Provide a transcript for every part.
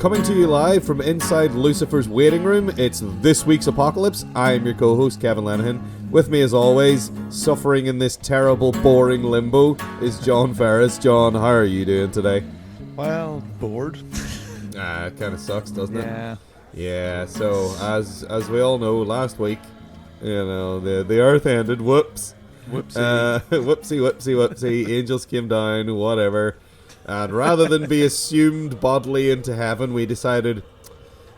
Coming to you live from inside Lucifer's waiting room, it's this week's Apocalypse. I'm your co-host, Kevin Lenihan. With me, as always, suffering in this terrible, boring limbo, is John Ferris. John, how are you doing today? Well, bored. It kind of sucks, doesn't it? Yeah. Yeah, so, as we all know, last week, the Earth ended. Whoops. Whoopsie. Whoopsie. Angels came down, whatever. And rather than be assumed bodily into heaven, we decided it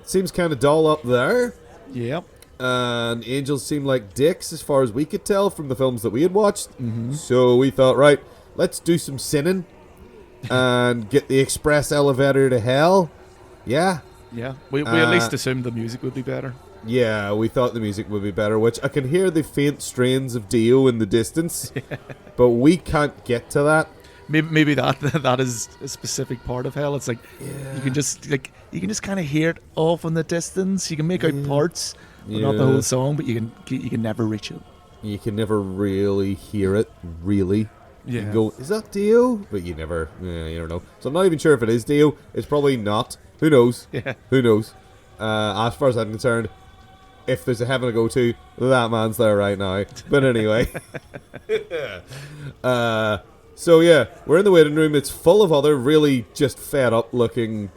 seems kind of dull up there. Yep. And angels seem like dicks as far as we could tell from the films that we had watched. Mm-hmm. So we thought, right, let's do some sinning and get the express elevator to hell. Yeah. Yeah. We at least assumed the music would be better. Yeah, we thought the music would be better, which I can hear the faint strains of Dio in the distance, but we can't get to that. Maybe that is a specific part of hell. It's like you can just kind of hear it off in the distance. You can make out parts, but not the whole song. But you can never reach it. You can never really hear it. Really, yeah. You can go, is that Dio? But you never know. So I'm not even sure if it is Dio. It's probably not. Who knows? Yeah. Who knows? As far as I'm concerned, if there's a heaven to go to, that man's there right now. But anyway. So yeah, we're in the waiting room. It's full of other really just fed up looking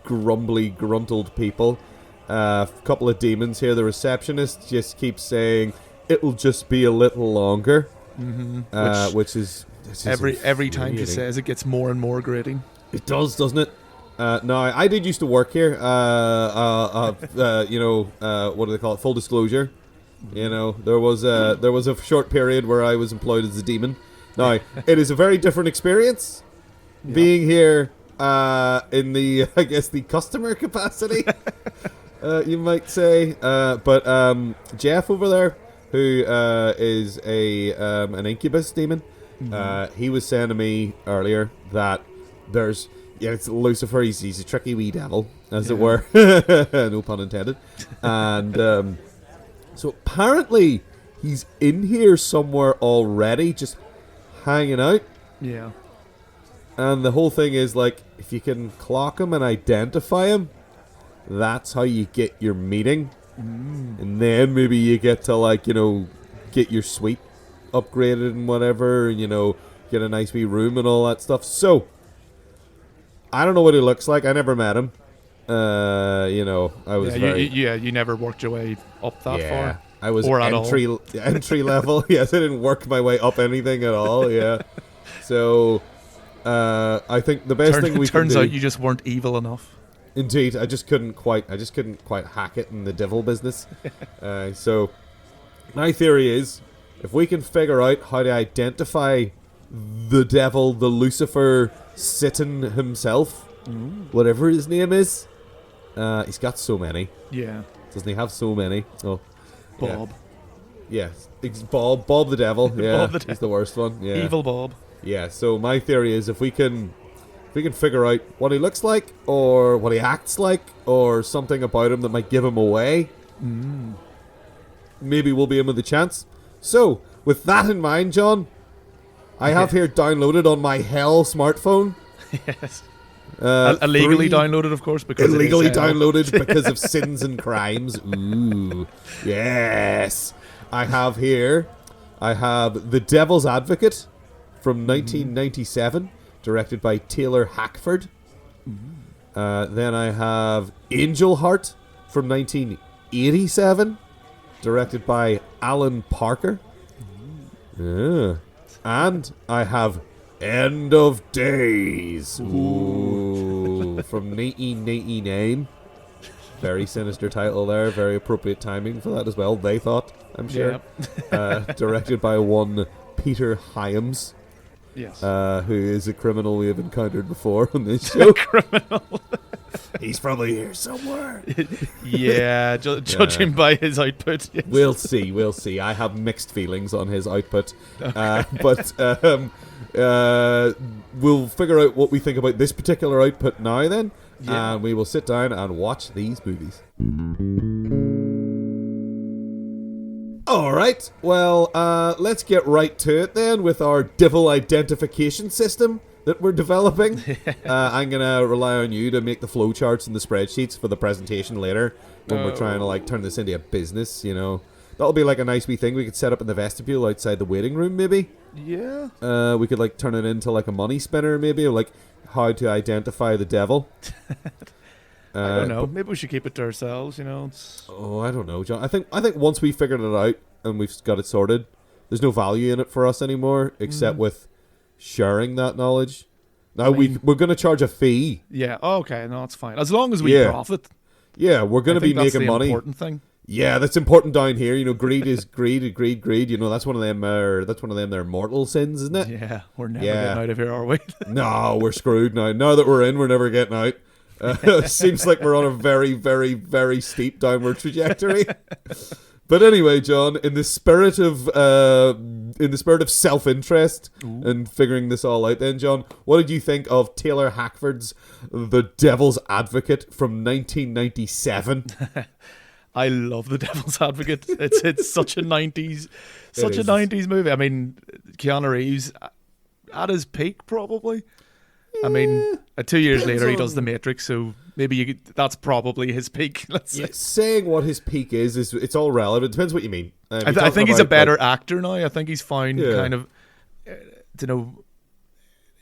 grumbly, gruntled people. A couple of demons here. The receptionist just keeps saying, it'll just be a little longer. Mm-hmm. Which is every time she says it gets more and more grating. It does, doesn't it? No, I did used to work here. What do they call it? Full disclosure. You know, there was a short period where I was employed as a demon. Now, it is a very different experience being here in the, I guess, the customer capacity, you might say. But Jeff over there, who is an incubus demon, he was saying to me earlier that it's Lucifer, he's a tricky wee devil, as it were. No pun intended. And so apparently he's in here somewhere already, just hanging out. Yeah. And the whole thing is, like, if you can clock him and identify him, that's how you get your meeting. And then maybe you get to, like, get your suite upgraded and whatever, and, get a nice wee room and all that stuff. So, I don't know what he looks like. I never met him. I was you never worked your way up that far. I was or entry level. Yes, I didn't work my way up anything at all. Yeah. So, I think the best thing we turns can do, out you just weren't evil enough. Indeed, I just couldn't quite hack it in the devil business. So, my theory is, if we can figure out how to identify the devil, the Lucifer, Satan himself, whatever his name is, he's got so many. Yeah. Doesn't he have so many? Oh, Bob. Yeah. Yes, Bob the devil. Yeah, Bob the he's the worst one. Yeah. Evil Bob. Yeah. So my theory is, if we can figure out what he looks like, or what he acts like, or something about him that might give him away, maybe we'll be in with a chance. So, with that in mind, John, I have here downloaded on my hell smartphone. Yes. Illegally downloaded, of course, because illegally downloaded because of sins and crimes. Ooh, yes. I have The Devil's Advocate from 1997, directed by Taylor Hackford. Then I have Angel Heart from 1987, directed by Alan Parker. And I have End of Days. Ooh, from 1999. Very sinister title there. Very appropriate timing for that as well, they thought, I'm sure. Yep. Directed by one Peter Hyams. Yes. Who is a criminal we have encountered before on this show. Criminal. He's probably here somewhere. Yeah, judging by his output. Yes. We'll see. I have mixed feelings on his output. Okay. But we'll figure out what we think about this particular output now then. Yeah. And we will sit down and watch these movies. Alright, well, let's get right to it then with our devil identification system that we're developing. I'm gonna rely on you to make the flowcharts and the spreadsheets for the presentation later when we're trying to like turn this into a business. You know, that'll be like a nice wee thing we could set up in the vestibule outside the waiting room, maybe. Yeah. We could like turn it into like a money spinner, maybe, or like how to identify the devil. I don't know. Maybe we should keep it to ourselves. You know. I don't know, John. I think once we figured it out and we've got it sorted, there's no value in it for us anymore, except with sharing that knowledge. Now we're going to charge a fee. Yeah. Okay. No, that's fine. As long as we profit. Yeah, we're going to be making money. That's the important thing. Yeah, that's important down here. You know, greed is greed. You know, that's one of them. Their mortal sins, isn't it? Yeah, we're never getting out of here, are we? No, we're screwed now. Now that we're in, we're never getting out. Seems like we're on a very, very, very steep downward trajectory. But anyway, John, in the spirit of self-interest and figuring this all out, then, John, what did you think of Taylor Hackford's The Devil's Advocate from 1997? I love The Devil's Advocate. It's such a 90s movie. I mean, Keanu Reeves at his peak, probably. I mean, 2 years later, he does The Matrix, so maybe that's probably his peak. Let's say. Saying what his peak is it's all relevant. It depends what you mean. I think he's a better actor now. I think he's found kind of,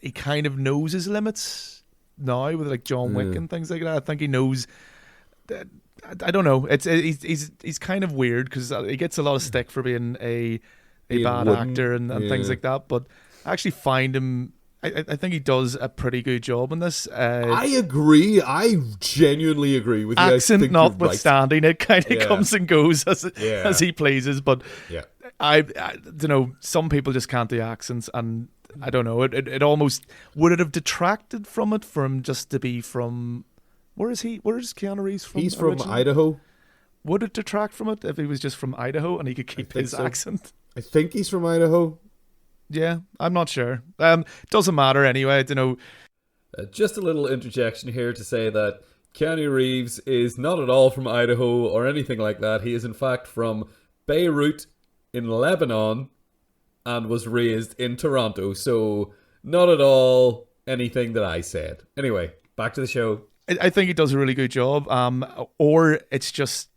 he kind of knows his limits now with like John Wick and things like that. I think he knows. I don't know. He's kind of weird because he gets a lot of stick for being a bad actor and things like that. But I actually find him. I think he does a pretty good job in this. I agree. I genuinely agree with you. Accent notwithstanding, it kind of comes and goes as he pleases. But I don't know. Some people just can't do accents, and I don't know. It almost would it have detracted from it just to be from. Where is he? Where is Keanu Reeves from? He's from originally? Idaho. Would it detract from it if he was just from Idaho and he could keep his accent? I think he's from Idaho. Yeah, I'm not sure. Doesn't matter anyway. I don't know. Just a little interjection here to say that Keanu Reeves is not at all from Idaho or anything like that. He is in fact from Beirut in Lebanon and was raised in Toronto. So not at all anything that I said. Anyway, back to the show. I think he does a really good job. Or it's just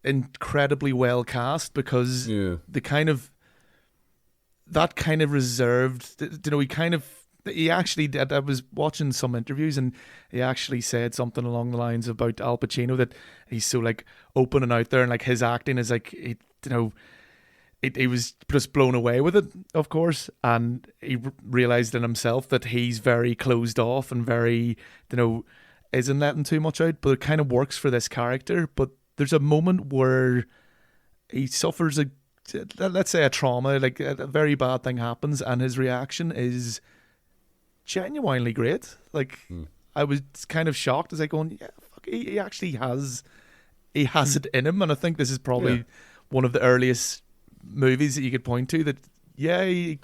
incredibly well cast because the kind of that kind of reserved, he actually did. I was watching some interviews and he actually said something along the lines about Al Pacino that he's so like open and out there and like his acting is like, he was just blown away with it, of course. And he realized in himself that he's very closed off and very, isn't letting too much out, but it kind of works for this character. But there's a moment where he suffers let's say a trauma, like a very bad thing happens, and his reaction is genuinely great. Like I was kind of shocked as I going, yeah, fuck, he actually has it in him, and I think this is probably one of the earliest movies that you could point to that he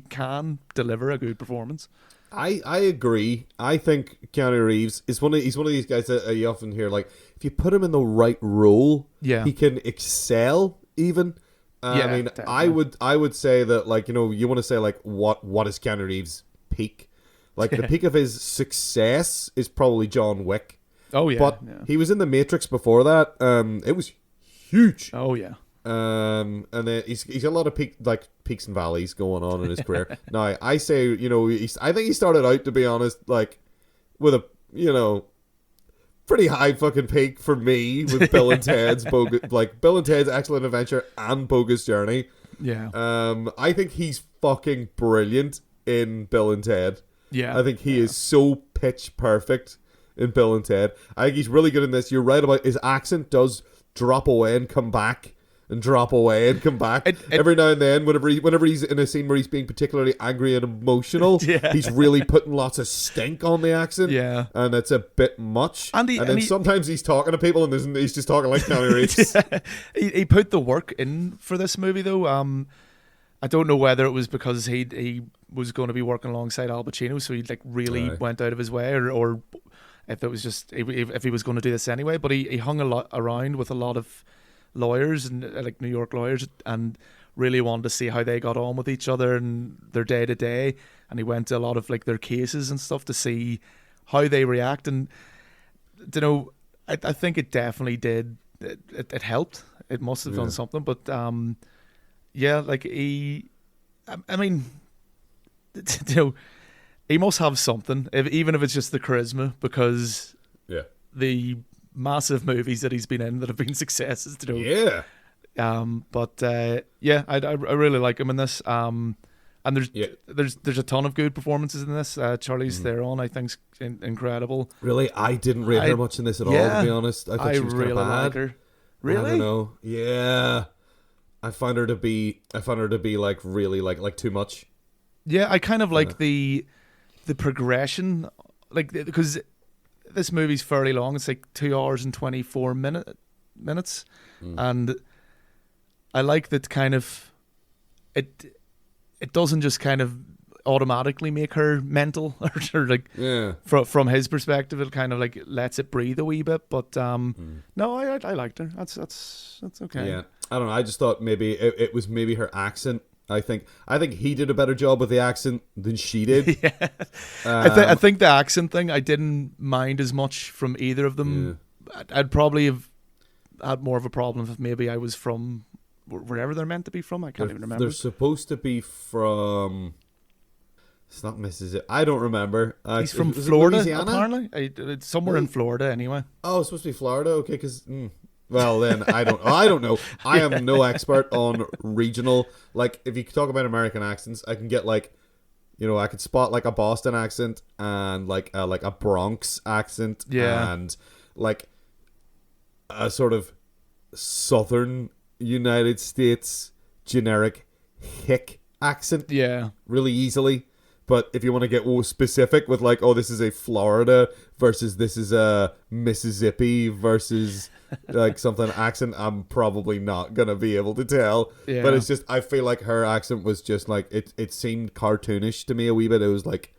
can deliver a good performance. I agree. I think Keanu Reeves is he's one of these guys that you often hear like if you put him in the right role, he can excel even. I mean, definitely. I would say that like you want to say like what is Keanu Reeves' peak? Like the peak of his success is probably John Wick. Oh yeah, but he was in The Matrix before that. It was huge. Oh yeah. And then he's got a lot of peaks and valleys going on in his career. Now I say I think he started out, to be honest, like with a pretty high fucking peak for me with Bill and Ted's Bill and Ted's Excellent Adventure and Bogus Journey. Yeah. I think he's fucking brilliant in Bill and Ted. Yeah. I think he is so pitch perfect in Bill and Ted. I think he's really good in this. You're right about his accent does drop away and come back. And drop away and come back every now and then. Whenever he's in a scene where he's being particularly angry and emotional, he's really putting lots of stink on the accent. Yeah, and it's a bit much. And then sometimes he's talking to people and he's just talking like Keanu Reeves. He put the work in for this movie though. I don't know whether it was because he was going to be working alongside Al Pacino, so he like really went out of his way, or if it was just if he was going to do this anyway. But he hung a lot around with a lot of lawyers and like New York lawyers, and really wanted to see how they got on with each other and their day to day. And he went to a lot of like their cases and stuff to see how they react. And you know, I think it definitely did. It helped. It must have done something. But yeah, like I mean, you know, he must have something, even if it's just the charisma, because the massive movies that he's been in that have been successes, you know. Yeah. I really like him in this. And there's a ton of good performances in this. Charlize Theron, I think's incredible. Really, I didn't rate her much in this at all. To be honest, I thought she was really kind of bad. like her. Really? I don't know. Yeah, I found her to be like really like too much. Yeah, I kind of like the progression, like because this movie's fairly long. It's like 2 hours and 24 minutes, and I like that kind of it doesn't just kind of automatically make her mental or like from his perspective. It kind of like lets it breathe a wee bit. But no, I liked her. That's okay. Yeah, I don't know. I just thought maybe it was maybe her accent. I think he did a better job with the accent than she did. Yeah. I think the accent thing I didn't mind as much from either of them. Yeah. I'd probably have had more of a problem if maybe I was from wherever they're meant to be from. I can't even remember. They're supposed to be from. It's not Mississippi. I don't remember. He's from Florida, apparently. It's somewhere in Florida, anyway. Oh, it's supposed to be Florida. Okay, because. Well, then I don't know. I am no expert on regional. Like, if you talk about American accents, I can get like, you know, I could spot like a Boston accent and like a Bronx accent, and like a sort of Southern United States generic hick accent. Yeah, really easily. But if you want to get specific with like, oh, this is a Florida versus this is a Mississippi versus like something accent, I'm probably not going to be able to tell. Yeah. But it's just, I feel like her accent was just like, it seemed cartoonish to me a wee bit. It was like,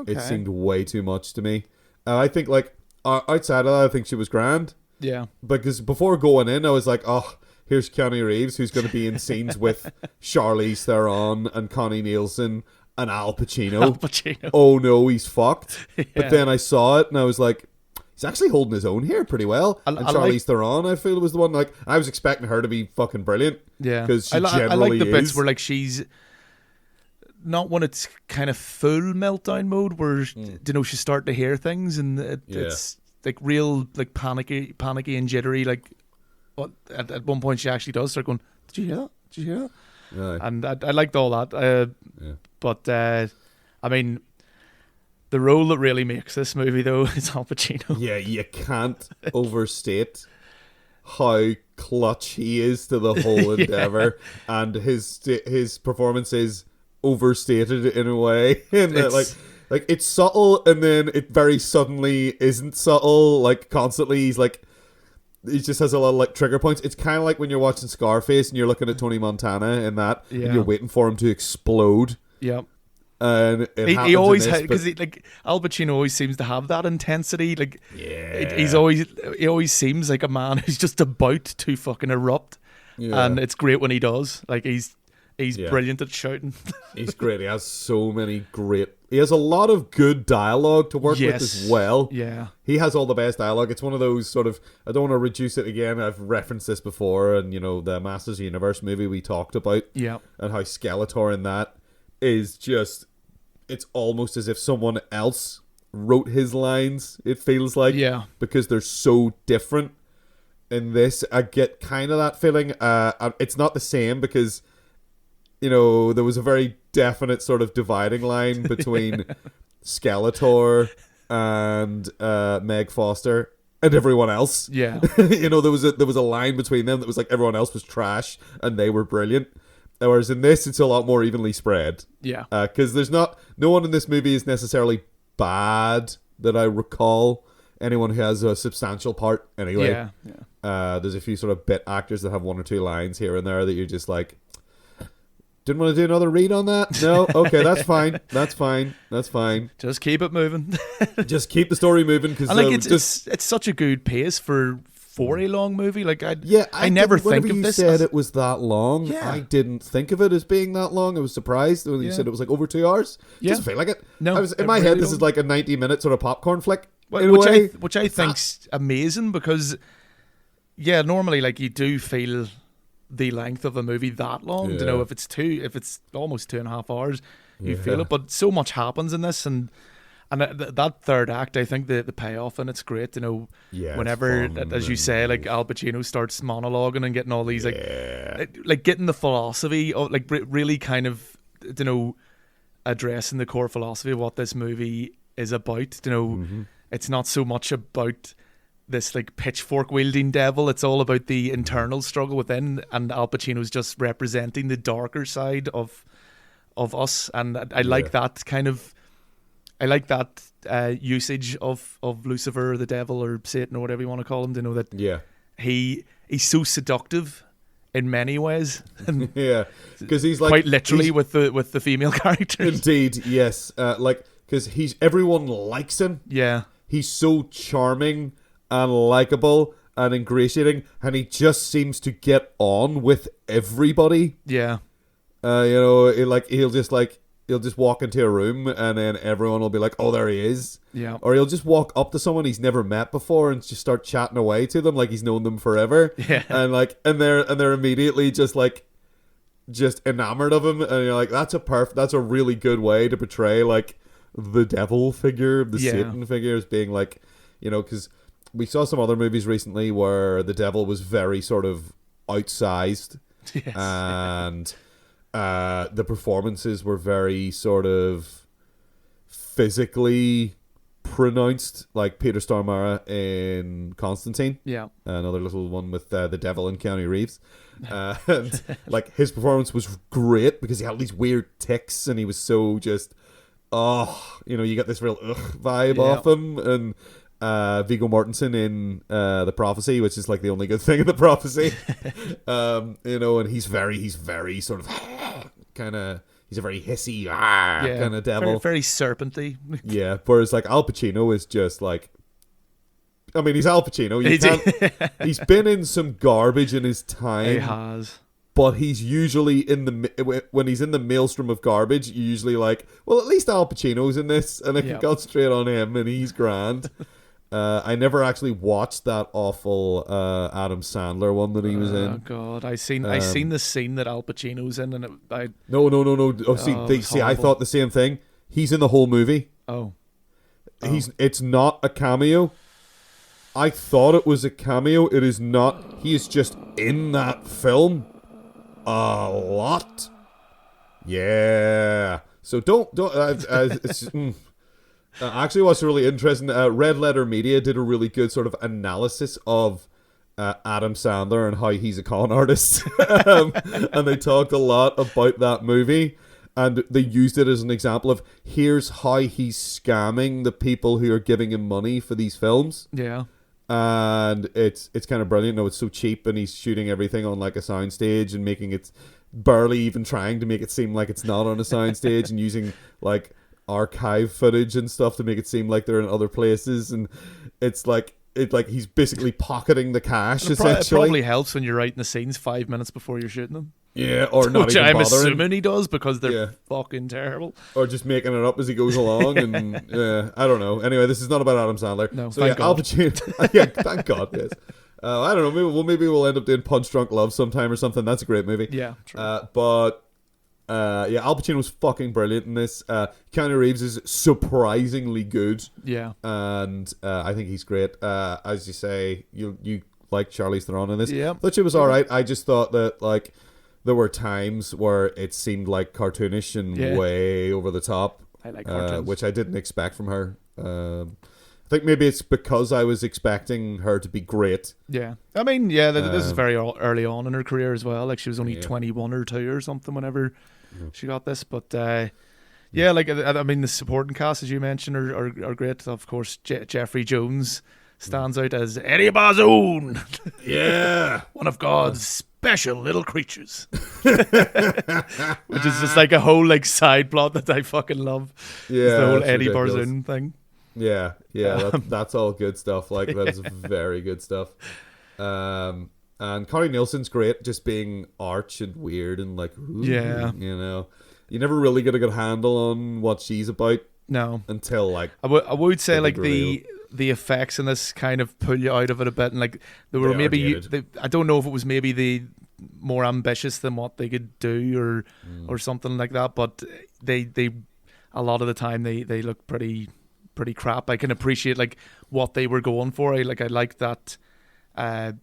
it seemed way too much to me. I think like, outside of that, I think she was grand. Yeah. Because before going in, I was like, oh, here's Keanu Reeves, who's going to be in scenes with Charlize Theron and Connie Nielsen and Al Pacino. Oh no, he's fucked. Yeah. But then I saw it and I was like, he's actually holding his own here pretty well. And Charlize Theron, I feel, was the one, like, I was expecting her to be fucking brilliant. Yeah. Because she generally I like the bits where like she's not when it's kind of full meltdown mode where you know she's starting to hear things and it's like real like panicky and jittery. Like at one point she actually does start going, Did you hear that? Yeah. And I liked all that. But I mean, the role that really makes this movie though is Al Pacino. Yeah, you can't overstate how clutch he is to the whole endeavor, and his performance is overstated in a way, and like it's subtle, and then it very suddenly isn't subtle. Like constantly, he just has a lot of like trigger points. It's kind of like when you're watching Scarface and you're looking at Tony Montana in that, and you're waiting for him to explode. Yep. And he always because like Al Pacino always seems to have that intensity. Like he always seems like a man who's just about to fucking erupt, and it's great when he does. Like he's brilliant at shouting. He's great. He has he has a lot of good dialogue to work with as well. Yeah. He has all the best dialogue. It's one of those sort of, I don't want to reduce it again. I've referenced this before, and you know, the Masters of the Universe movie we talked about. Yeah. And how Skeletor in that is just, it's almost as if someone else wrote his lines, it feels like. Yeah. Because they're so different. In this, I get kind of that feeling. It's not the same because, you know, there was a very definite sort of dividing line between Skeletor and Meg Foster and everyone else. Yeah. You know, there was a line between them that was like everyone else was trash and they were brilliant. Whereas in this, it's a lot more evenly spread. Yeah. Because no one in this movie is necessarily bad that I recall. Anyone who has a substantial part anyway. Yeah. There's a few sort of bit actors that have one or two lines here and there that you're just like, didn't want to do another read on that? No? Okay, that's fine. That's fine. Just keep it moving. Just keep the story moving. Cause like it's such a good pace for for a long movie. Like I whenever never think of you this. said it was that long. Yeah. I didn't think of it as being that long. I was surprised when you said it was like over 2 hours. Yeah. Doesn't feel like it. No, I was in it my really head. This don't. is like a 90-minute sort of popcorn flick. Which I think's amazing because, normally like you do feel the length of a movie that long. Yeah. You know, if it's almost 2.5 hours, you feel it. But so much happens in this, and that third act, I think the payoff and it's great. You know, whenever, as you say, like Al Pacino starts monologuing and getting all these like getting the philosophy of like really kind of addressing the core philosophy of what this movie is about. You know, it's not so much about this like pitchfork wielding devil. It's all about the internal struggle within, and Al Pacino's just representing the darker side of us. And I like that kind of, I like that usage of Lucifer, the devil, or Satan, or whatever you want to call him. To know that he's so seductive in many ways. Because he's like quite literally with the female characters. Indeed, yes. Like because everyone likes him. Yeah, he's so charming and likable and ingratiating, and he just seems to get on with everybody. Yeah. He'll just walk into a room and then everyone will be like, "Oh, there he is." Yeah. Or he'll just walk up to someone he's never met before and just start chatting away to them like he's known them forever. Yeah. And they're immediately just enamored of him, and you're like, that's a really good way to portray like the devil figure, the Satan figure, as being like, because we saw some other movies recently where the devil was very sort of outsized. Yes. And the performances were very sort of physically pronounced, like Peter Stormare in Constantine. Yeah. Another little one with the devil and Keanu Reeves. And like his performance was great because he had all these weird tics and he was so just, you get this real vibe off him. And Viggo Mortensen in The Prophecy, which is like the only good thing in The Prophecy. And he's very sort of kind of, he's a very hissy kind of devil. Very, very serpenty. Yeah, whereas like Al Pacino is just like, I mean, he's Al Pacino. He's been in some garbage in his time. He has. But he's usually when he's in the maelstrom of garbage, you're usually like, well, at least Al Pacino's in this, and I can concentrate on him, and he's grand. I never actually watched that awful Adam Sandler one that he was in. Oh God, I seen the scene that Al Pacino's in, and No. I thought the same thing. He's in the whole movie. Oh. It's not a cameo. I thought it was a cameo. It is not. He is just in that film a lot. Yeah. So don't. Actually, what's really interesting, Red Letter Media did a really good sort of analysis of Adam Sandler and how he's a con artist. And they talked a lot about that movie. And they used it as an example of here's how he's scamming the people who are giving him money for these films. Yeah. And it's kind of brilliant. No, it's so cheap, and he's shooting everything on like a soundstage and making it barely even trying to make it seem like it's not on a soundstage and using like archive footage and stuff to make it seem like they're in other places. And it's like he's basically pocketing the cash. It probably helps when you're writing the scenes 5 minutes before you're shooting them. Yeah, or not Which even I'm bothering. assuming he does because they're fucking terrible. Or just making it up as he goes along, and I don't know. Anyway, this is not about Adam Sandler. No, so thank God. Al Pacino. Thank God. Yes. I don't know. Maybe we'll end up doing Punch Drunk Love sometime or something. That's a great movie. Yeah. True. Al Pacino's fucking brilliant in this. Keanu Reeves is surprisingly good. Yeah. And I think he's great. As you say, you like Charlize Theron in this. Yeah. Thought she was all right. I just thought that like there were times where it seemed like cartoonish and way over the top. I like cartoons. Which I didn't expect from her. I think maybe it's because I was expecting her to be great. Yeah. I mean, this is very early on in her career as well. Like she was only 21 or 2 or something whenever she got this. But I mean, the supporting cast, as you mentioned, are great. Of course, Jeffrey Jones stands out as Eddie Bazoon. Yeah. One of God's special little creatures. Which is just like a whole like side plot that I fucking love. Yeah. It's the whole Eddie ridiculous. Bazoon thing. Yeah, that's all good stuff. Like, that's very good stuff. And Connie Nielsen's great, just being arch and weird and like, ooh, you know, you never really get a good handle on what she's about. No, until like I would say like reveal. the effects in this kind of pull you out of it a bit, and like they were maybe I don't know if it was maybe the more ambitious than what they could do or something like that, but they a lot of the time they look pretty crap. I can appreciate like what they were going for. I like that in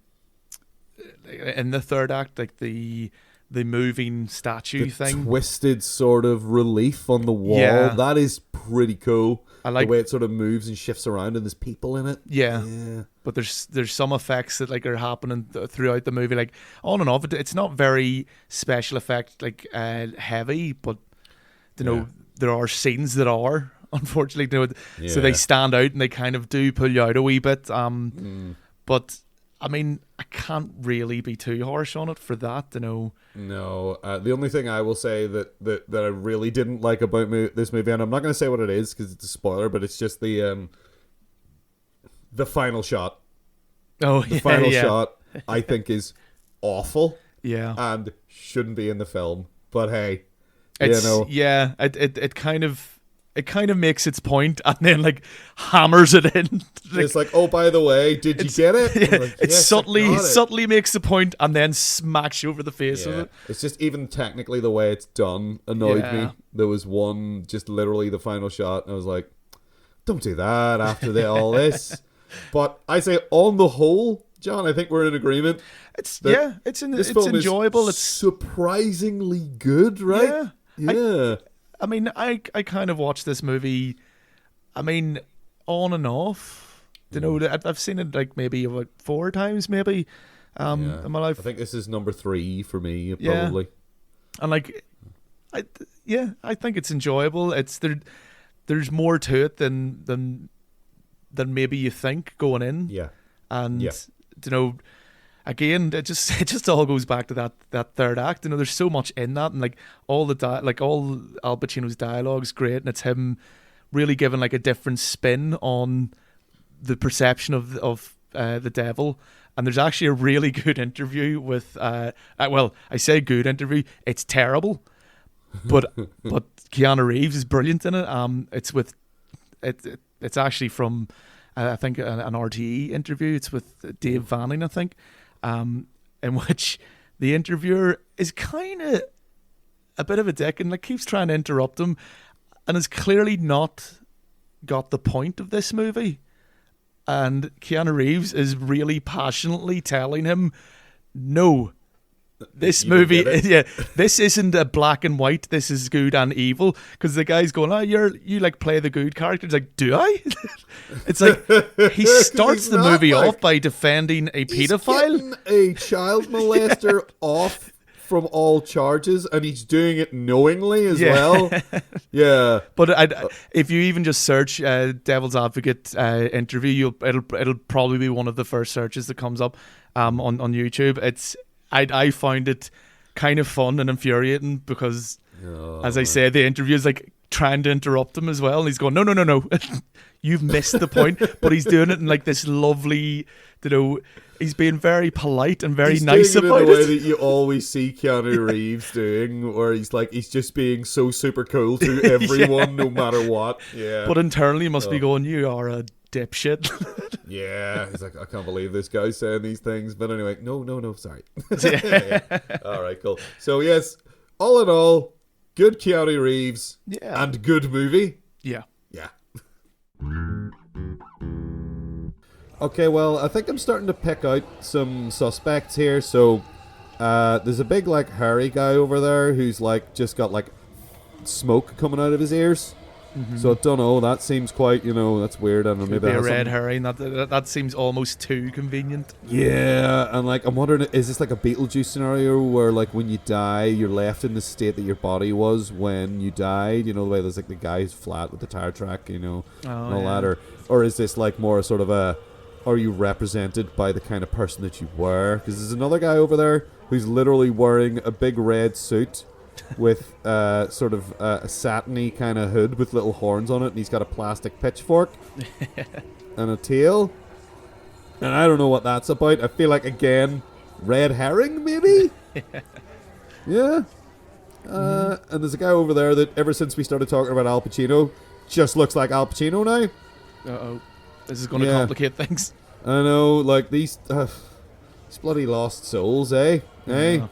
the third act, like the moving statue thing, twisted sort of relief on the wall. Yeah. That is pretty cool. I like the way it sort of moves and shifts around, and there's people in it. Yeah. But there's some effects that like are happening throughout the movie, like on and off. It's not very special effect like heavy, but you know there are scenes that are, unfortunately, you know, so they stand out and they kind of do pull you out a wee bit. But I mean, I can't really be too harsh on it for that, you know. No, the only thing I will say that I really didn't like about this movie, and I'm not going to say what it is because it's a spoiler, but it's just the final shot. Oh, the final shot, I think, is awful. Yeah, and shouldn't be in the film. But hey, it's, you know, it kind of makes its point and then like hammers it in. Like, it's like, oh, by the way, did you get it? Yeah, like, it yes, subtly makes the point and then smacks you over the face with it. It's just even technically the way it's done annoyed me. There was one, just literally the final shot, and I was like, don't do that after all this. But I say, on the whole, John, I think we're in agreement. It's enjoyable. It's surprisingly good, right? Yeah. I mean, I kind of watched this movie, I mean, on and off. You know, I've seen it like maybe about 4 times, maybe, in my life. I think this is number 3 for me, probably. And like, I think it's enjoyable. It's there's more to it than maybe you think going in. Yeah. And you know, again, it just all goes back to that third act. You know, there's so much in that, and like all all Al Pacino's dialogue's great, and it's him really giving like a different spin on the perception of the devil. And there's actually a really good interview with well, I say good interview, it's terrible, but Keanu Reeves is brilliant in it. It's actually from I think an RTE interview. It's with Dave Vanning, I think. In which the interviewer is kind of a bit of a dick and like keeps trying to interrupt him, and has clearly not got the point of this movie. And Keanu Reeves is really passionately telling him, no, this movie, this isn't a black and white. This is good and evil. Because the guy's going, oh, you like play the good character. It's like, do I? It's like he starts the movie off by defending a pedophile, a child molester, off from all charges, and he's doing it knowingly as well. Yeah. But if you even just search Devil's Advocate interview, it'll probably be one of the first searches that comes up on YouTube. I find it kind of fun and infuriating because, as I say, the interview is like trying to interrupt him as well. And he's going, no. You've missed the point. But he's doing it in like this lovely, you know, he's being very polite and very nice about it. In the way that you always see Keanu Reeves doing, where he's just being so super cool to everyone, no matter what. Yeah. But internally he must be going, you are a dipshit. Yeah, he's like, I can't believe this guy's saying these things. But anyway, no, sorry. All right, cool. So yes, all in all, good Keanu Reeves and good movie. Yeah. Okay, well, I think I'm starting to pick out some suspects here. So there's a big like hairy guy over there who's like just got like smoke coming out of his ears. Mm-hmm. So I don't know. That seems quite, that's weird. I don't know. Maybe a red herring. That seems almost too convenient. Yeah, and like I'm wondering, is this like a Beetlejuice scenario where like when you die, you're left in the state that your body was when you died? You know, the way there's like the guy who's flat with the tire track, and all that, or is this like more sort of a, are you represented by the kind of person that you were? Because there's another guy over there who's literally wearing a big red suit with sort of a satiny kind of hood with little horns on it, and he's got a plastic pitchfork and a tail. And I don't know what that's about. I feel like, again, red herring, maybe? Yeah. And there's a guy over there that ever since we started talking about Al Pacino, just looks like Al Pacino now. Uh-oh. This is going to complicate things. I know, like these bloody lost souls, eh? Eh?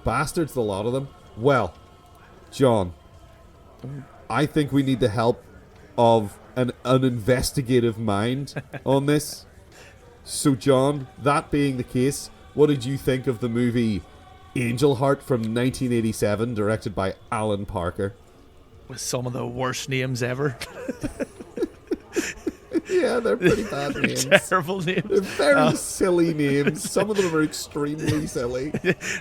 Bastards, a lot of them. Well, John, I think we need the help of an investigative mind on this. So, John, that being the case, what did you think of the movie Angel Heart from 1987, directed by Alan Parker? With some of the worst names ever. Yeah, they're pretty bad names. Terrible names. They're very silly names. Some of them are extremely silly.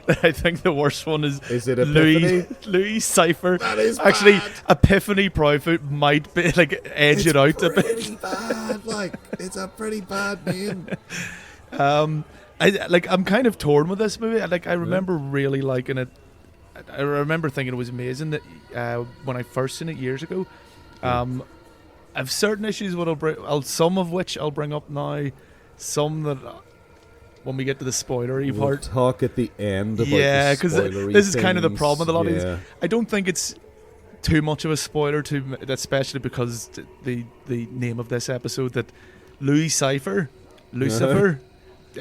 I think the worst one is it Epiphany? Louis Cypher. That is actually bad. Epiphany Proudfoot might be like edge it out a bit. It's pretty bad. Like, it's a pretty bad name. I'm kind of torn with this movie. I remember really liking it. I remember thinking it was amazing that when I first seen it years ago. I have certain issues some of which I'll bring up now. Some that when we get to the spoilery We'll part. talk at the end about yeah, because this is kind of the problem with a lot of yeah. these. I don't think it's too much of a spoiler, especially because the name of this episode, that Louis Cypher, Lucifer.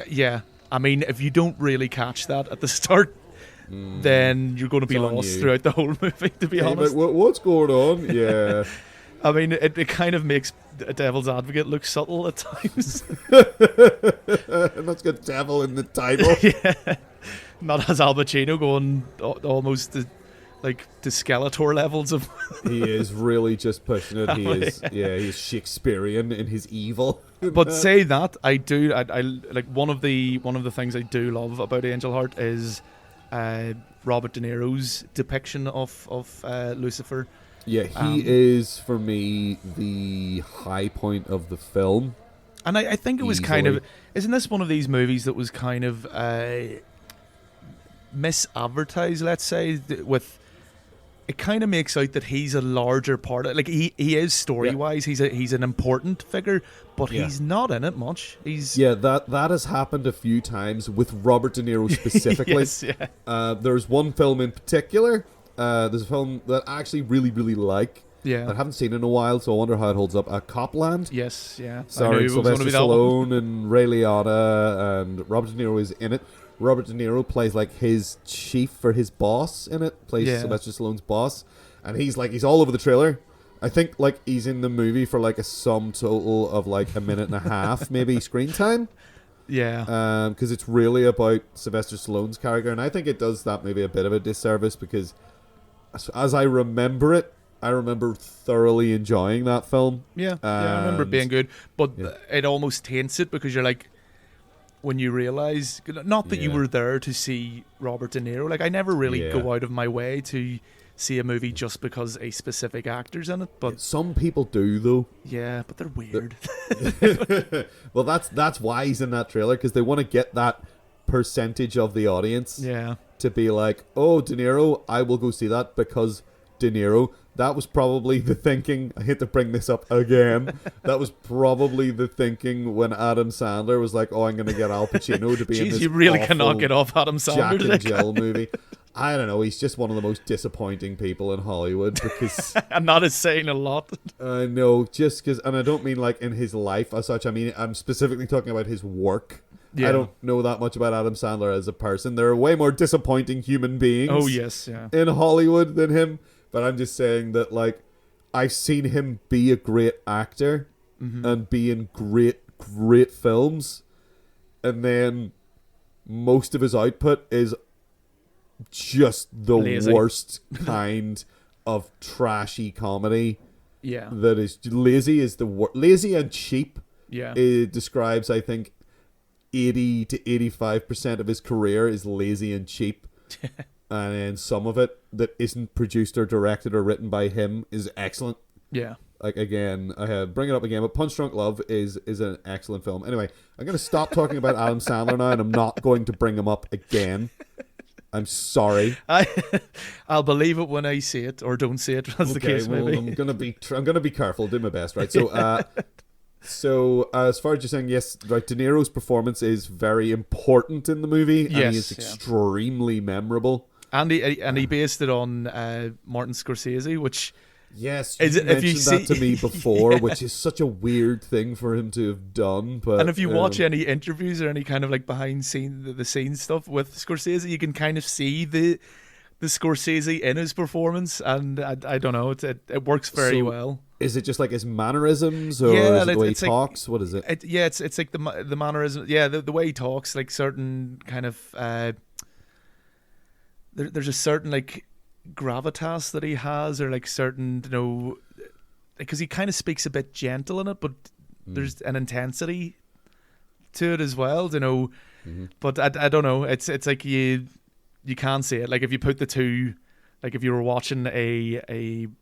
Yeah, I mean, if you don't really catch that at the start, then you're going to be lost throughout the whole movie, to be honest. Like, what's going on? Yeah. I mean, it kind of makes a devil's advocate look subtle at times. And that's got devil in the title. Yeah. Not as Al Pacino going almost to Skeletor levels of... He is really just pushing it. He's Shakespearean in his evil. But say that, I like one of the things I do love about Angel Heart is Robert De Niro's depiction of Lucifer. Yeah, he is, for me, the high point of the film. And I think it was kind of... Isn't this one of these movies that was kind of misadvertised, let's say, with... It kind of makes out that he's a larger part of... Like, he is story-wise, he's an important figure, but he's not in it much. Yeah, that has happened a few times with Robert De Niro specifically. Yes, yeah. There's one film in particular... there's a film that I actually really, really like. Yeah. That I haven't seen in a while, so I wonder how it holds up. Copland. Yes, yeah. Starring Sylvester Stallone and Ray Liotta, and Robert De Niro is in it. Robert De Niro plays like his chief or his boss in it. Plays Sylvester Stallone's boss, and he's all over the trailer. I think like he's in the movie for like a sum total of like a minute and a half, maybe screen time. Yeah. Because it's really about Sylvester Stallone's character, and I think it does that maybe a bit of a disservice because, as I remember it, I remember thoroughly enjoying that film. Yeah, I remember it being good, but it almost taints it because you're like, when you realise, not that you were there to see Robert De Niro. Like, I never really go out of my way to see a movie just because a specific actor's in it. But some people do, though. Yeah, but they're weird. Well, that's why he's in that trailer, because they want to get that percentage of the audience to be like, oh, De Niro, I will go see that because De Niro. That was probably the thinking. I hate to bring this up again. That was probably the thinking when Adam Sandler was like, oh, I'm going to get Al Pacino to be in this you really cannot get off Adam Sandler. Jack and Jill movie. I don't know. He's just one of the most disappointing people in Hollywood because... And that is saying a lot. I know. Just because... And I don't mean like in his life as such. I mean, I'm specifically talking about his work. Yeah. I don't know that much about Adam Sandler as a person. There are way more disappointing human beings in Hollywood than him. But I'm just saying that, like, I've seen him be a great actor and be in great films. And then most of his output is just the worst kind of trashy comedy. Yeah. That is lazy is the lazy and cheap. Yeah. It describes, I think, 80 to 85% of his career is lazy and cheap. And then some of it that isn't produced or directed or written by him is excellent. Yeah. Like, again, I bring it up again, but Punch Drunk Love is an excellent film. Anyway, I'm going to stop talking about Adam Sandler now, and I'm not going to bring him up again. I'm sorry. I'll believe it when I see it, or don't see it, as the case may be. I'm going to be careful, do my best, right? So, So, as far as you're saying, yes, right, De Niro's performance is very important in the movie, and he is extremely memorable. And he based it on Martin Scorsese, which... Yes, you mentioned that to me before, which is such a weird thing for him to have done. But and if you watch any interviews or any kind of like behind the scenes stuff with Scorsese, you can kind of see the Scorsese in his performance, and I don't know, it works very well. Is it just like his mannerisms, or is it the way he talks? What is it? It's like the mannerism. Yeah, the way he talks, like certain kind of there's a certain like gravitas that he has, or like certain, you know, because he kind of speaks a bit gentle in it, but there's an intensity to it as well, you know. But I don't know, it's like you can't see it. Like if you put the two, like if you were watching an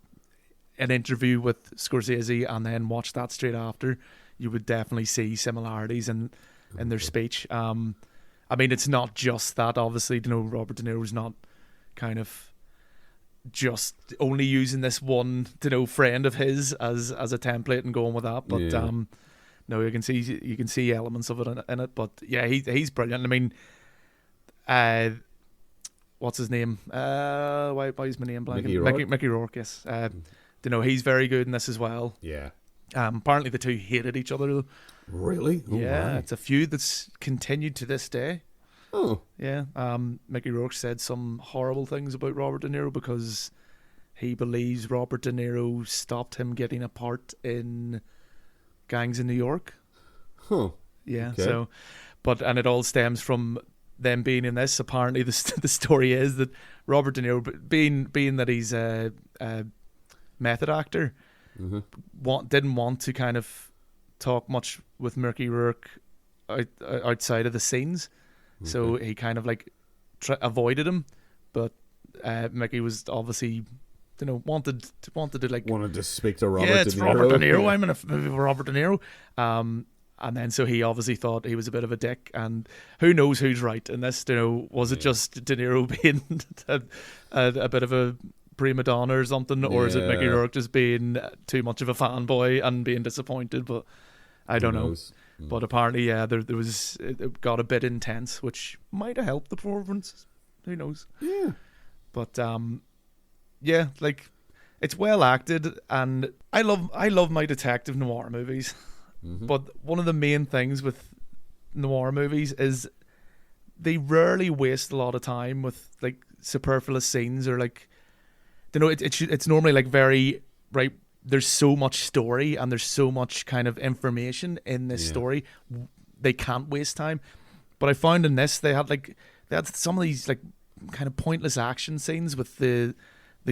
interview with Scorsese and then watch that straight after, you would definitely see similarities in their speech. I mean, it's not just that, obviously, you know, Robert De Niro's not kind of just only using this one, you know, friend of his as a template and going with that, but no, you can see elements of it in it. But yeah, he's brilliant. I mean, what's his name? Why is my name blanking? Mickey Rourke. Yes, you know, he's very good in this as well. Yeah. Apparently the two hated each other though. Really? Oh, yeah, my. It's a feud that's continued to this day. Oh. Yeah. Mickey Rourke said some horrible things about Robert De Niro because he believes Robert De Niro stopped him getting a part in Gangs in New York. Huh. Yeah. Okay. So, and it all stems from them being in this. Apparently, the story is that Robert De Niro, being that he's a method actor, didn't want to kind of talk much with Mickey Rourke outside of the scenes. Okay. So he kind of like avoided him, but Mickey was obviously, you know, wanted to speak to Robert De Niro. Yeah, it's Robert De Niro. I'm in a movie with Robert De Niro. And then so he obviously thought he was a bit of a dick, and who knows who's right in this? You know, was it just De Niro being a bit of a prima donna or something, or is it Mickey Rourke just being too much of a fanboy and being disappointed? But I don't know. But apparently, there was, it got a bit intense, which might have helped the performance. Who knows? Yeah. But yeah, like it's well acted, and I love my detective noir movies. But one of the main things with noir movies is they rarely waste a lot of time with like superfluous scenes, or like, you know, it's normally like very right. There's so much story and there's so much kind of information in this story. They can't waste time. But I found in this they had some of these like kind of pointless action scenes with the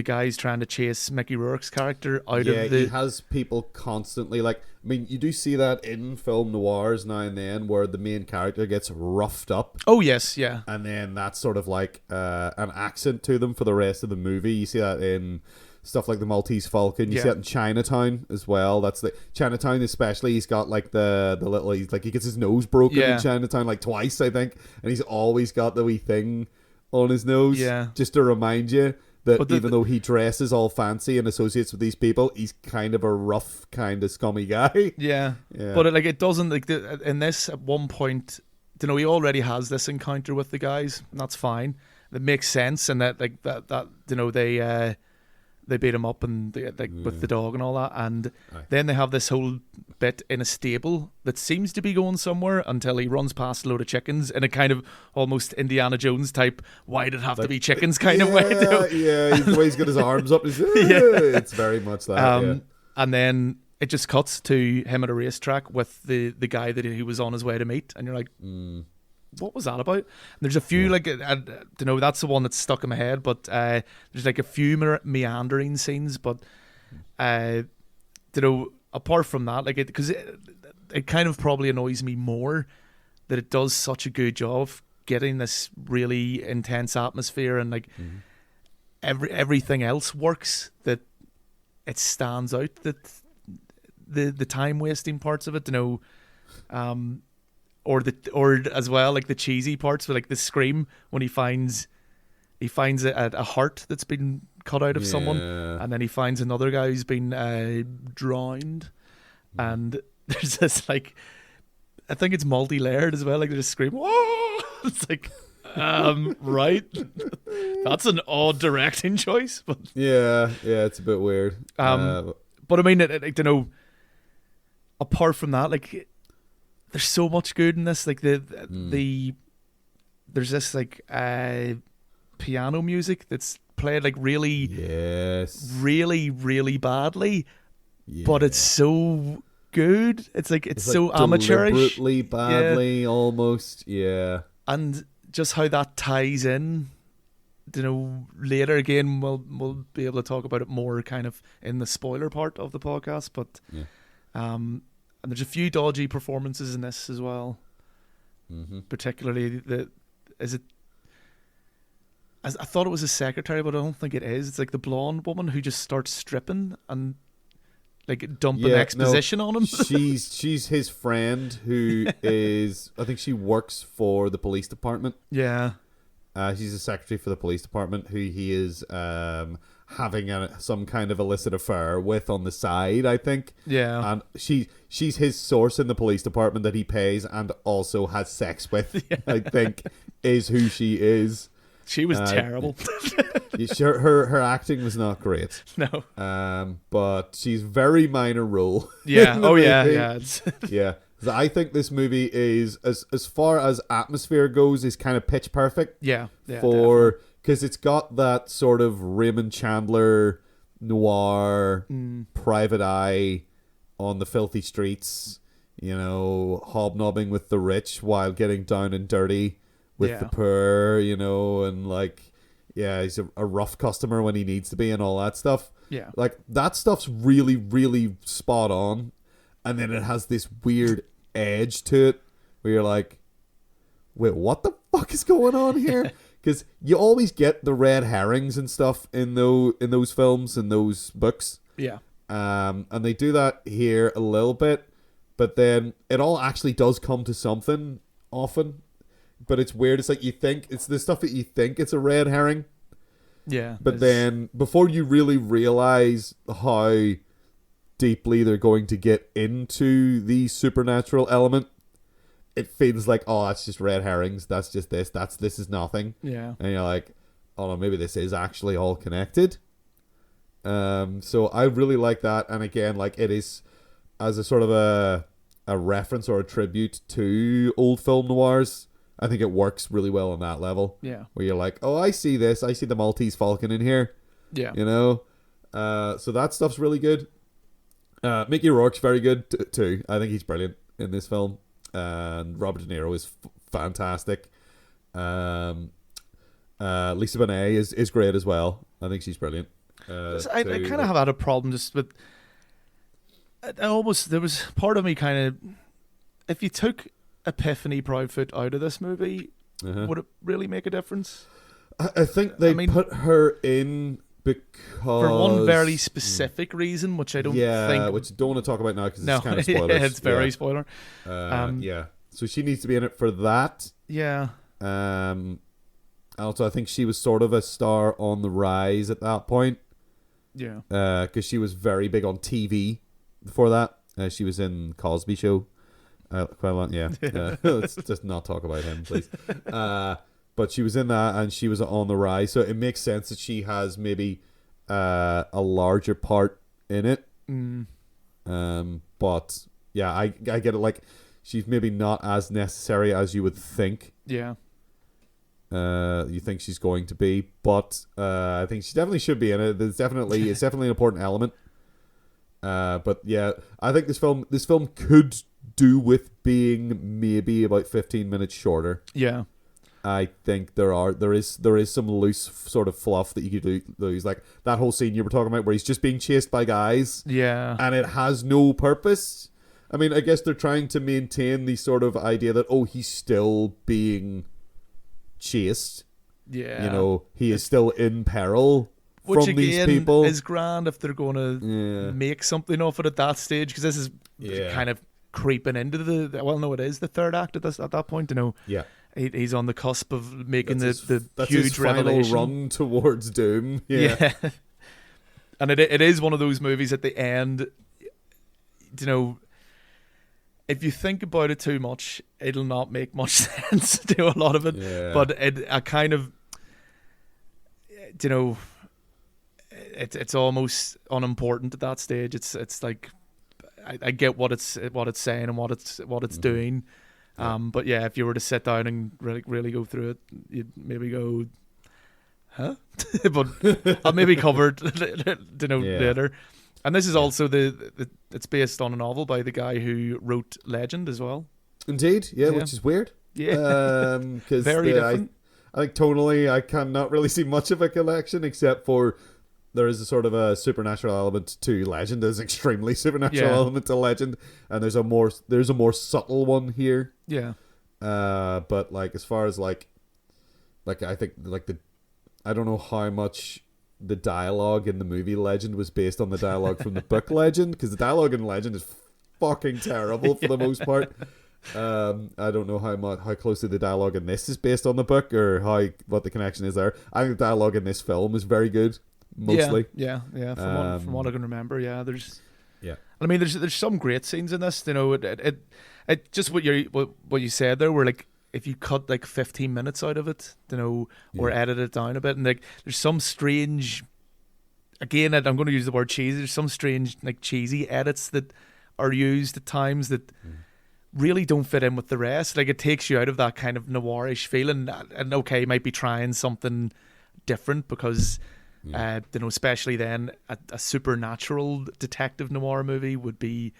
guys trying to chase Mickey Rourke's character out of the... he has people constantly, like, I mean, you do see that in film noirs now and then where the main character gets roughed up. Oh, yes, yeah. And then that's sort of like an accent to them for the rest of the movie. You see that in stuff like The Maltese Falcon. You see that in Chinatown as well. That's the... Chinatown especially, he's got like the little... He's like, he gets his nose broken in Chinatown like twice, I think. And he's always got the wee thing on his nose just to remind you that even though he dresses all fancy and associates with these people, he's kind of a rough, kind of scummy guy. Yeah. But it doesn't, like, in this, at one point, you know, he already has this encounter with the guys, and that's fine. That makes sense, and that, like, that you know, they beat him up and with the dog and all that, and then they have this whole bit in a stable that seems to be going somewhere until he runs past a load of chickens in a kind of almost Indiana Jones type, why did it have to be chickens kind of way. The way he's got his arms up, it's very much that. And then it just cuts to him at a racetrack with the guy that he was on his way to meet, and you're like, what was that about? And there's a few like, you know, that's the one that's stuck in my head, but there's like a few meandering scenes, but you know, apart from that, like, because it kind of probably annoys me more that it does such a good job of getting this really intense atmosphere, and like everything else works, that it stands out, that the time wasting parts of it, you know, or as well, like the cheesy parts, with like the scream when he finds a heart that's been cut out of someone, and then he finds another guy who's been drowned, and there's this like, I think it's multi-layered as well. Like they just scream, "Whoa!" It's like, right. That's an odd directing choice, but yeah, it's a bit weird. But I mean, apart from that, like, there's so much good in this. Like the there's this like piano music that's played like really, really, really badly, but it's so good. It's like it's so like amateurish, deliberately badly, almost. Yeah, and just how that ties in. Later again we'll be able to talk about it more kind of in the spoiler part of the podcast, but and there's a few dodgy performances in this as well. Particularly I thought it was a secretary, but I don't think it is. It's like the blonde woman who just starts stripping and like dumping exposition on him. She's his friend who is, I think she works for the police department. Yeah. She's a secretary for the police department who he is having some kind of illicit affair with on the side, I think. Yeah. And she's his source in the police department that he pays and also has sex with, I think, is who she is. She was terrible. Her acting was not great. No. But she's very minor role. Yeah. Oh, yeah. Yeah. I think this movie is, as far as atmosphere goes, is kind of pitch perfect. Yeah. Because it's got that sort of Raymond Chandler noir, private eye on the filthy streets, hobnobbing with the rich while getting down and dirty with the poor, and like, he's a rough customer when he needs to be and all that stuff. Yeah. Like, that stuff's really, really spot on. And then it has this weird edge to it where you're like, wait, what the fuck is going on here? Because you always get the red herrings and stuff in those films and those books. Yeah. And they do that here a little bit, but then it all actually does come to something often. But it's weird. It's like you think it's the stuff that you think it's a red herring. Yeah. But then before you really realize how deeply they're going to get into the supernatural element, it feels like, oh, that's just red herrings, that's just this is nothing. Yeah. And you're like, oh no, maybe this is actually all connected. So I really like that. And again, like, it is as a sort of a reference or a tribute to old film noirs. I think it works really well on that level. Yeah. Where you're like, oh, I see this, I see the Maltese Falcon in here. Yeah. So that stuff's really good. Mickey Rourke's very good too. I think he's brilliant in this film, and Robert De Niro is fantastic. Lisa Bonet is great as well. I think she's brilliant. I kind of have had a problem just with. There was part of me kind of, if you took Epiphany Proudfoot out of this movie, would it really make a difference? I think they put her in because for one very specific reason, which I don't think, which I don't want to talk about now because it's kind of spoilers. It's very spoiler. So she needs to be in it for that. Yeah. Also, I think she was sort of a star on the rise at that point. Yeah. Because she was very big on TV before that. She was in Cosby Show quite a lot. Yeah. Let's just not talk about him, please. But she was in that and she was on the rise. So it makes sense that she has maybe a larger part in it. But yeah, I get it. Like, she's maybe not as necessary as you would think. Yeah. You think she's going to be, but I think she definitely should be in it. It's definitely an important element. But yeah, I think this film could do with being maybe about 15 minutes shorter. Yeah. I think there is some loose sort of fluff that you could lose, like that whole scene you were talking about where he's just being chased by guys. Yeah. And it has no purpose. I mean, I guess they're trying to maintain the sort of idea that, oh, he's still being chased. Yeah. He is still in peril from these people. Which again is grand if they're going to make something of it at that stage, because this is kind of creeping into it is the third act at that point, Yeah. He's on the cusp of making that's the huge his final revelation. Run towards doom. Yeah. And it is one of those movies at the end, if you think about it too much, it'll not make much sense to a lot of it. Yeah. But I kind of, it's almost unimportant at that stage. It's like I get what it's saying and what it's doing. But yeah, if you were to sit down and really go through it, you'd maybe go, huh? But I'll maybe cover it, later. And this is also it's based on a novel by the guy who wrote Legend as well. Indeed, yeah. Which is weird. Yeah, because very different. I think tonally, I cannot really see much of a connection, except for there is a sort of a supernatural element to Legend. There's an extremely supernatural element to Legend, and there's a more subtle one here. Yeah. But like as far as like I think like I don't know how much the dialogue in the movie Legend was based on the dialogue from the book Legend, because the dialogue in Legend is fucking terrible for the most part. I don't know how closely the dialogue in this is based on the book, or what the connection is there. I think the dialogue in this film is very good, mostly. Yeah. From what I can remember, there's. Yeah. I mean, there's some great scenes in this. It just what you said there, where like if you cut like 15 minutes out of it, or edit it down a bit, and like there's some strange. Again, I'm going to use the word cheesy. There's some strange like cheesy edits that are used at times that. Really don't fit in with the rest. Like it takes you out of that kind of noirish feeling, and okay, might be trying something different because, especially then a supernatural detective noir movie would be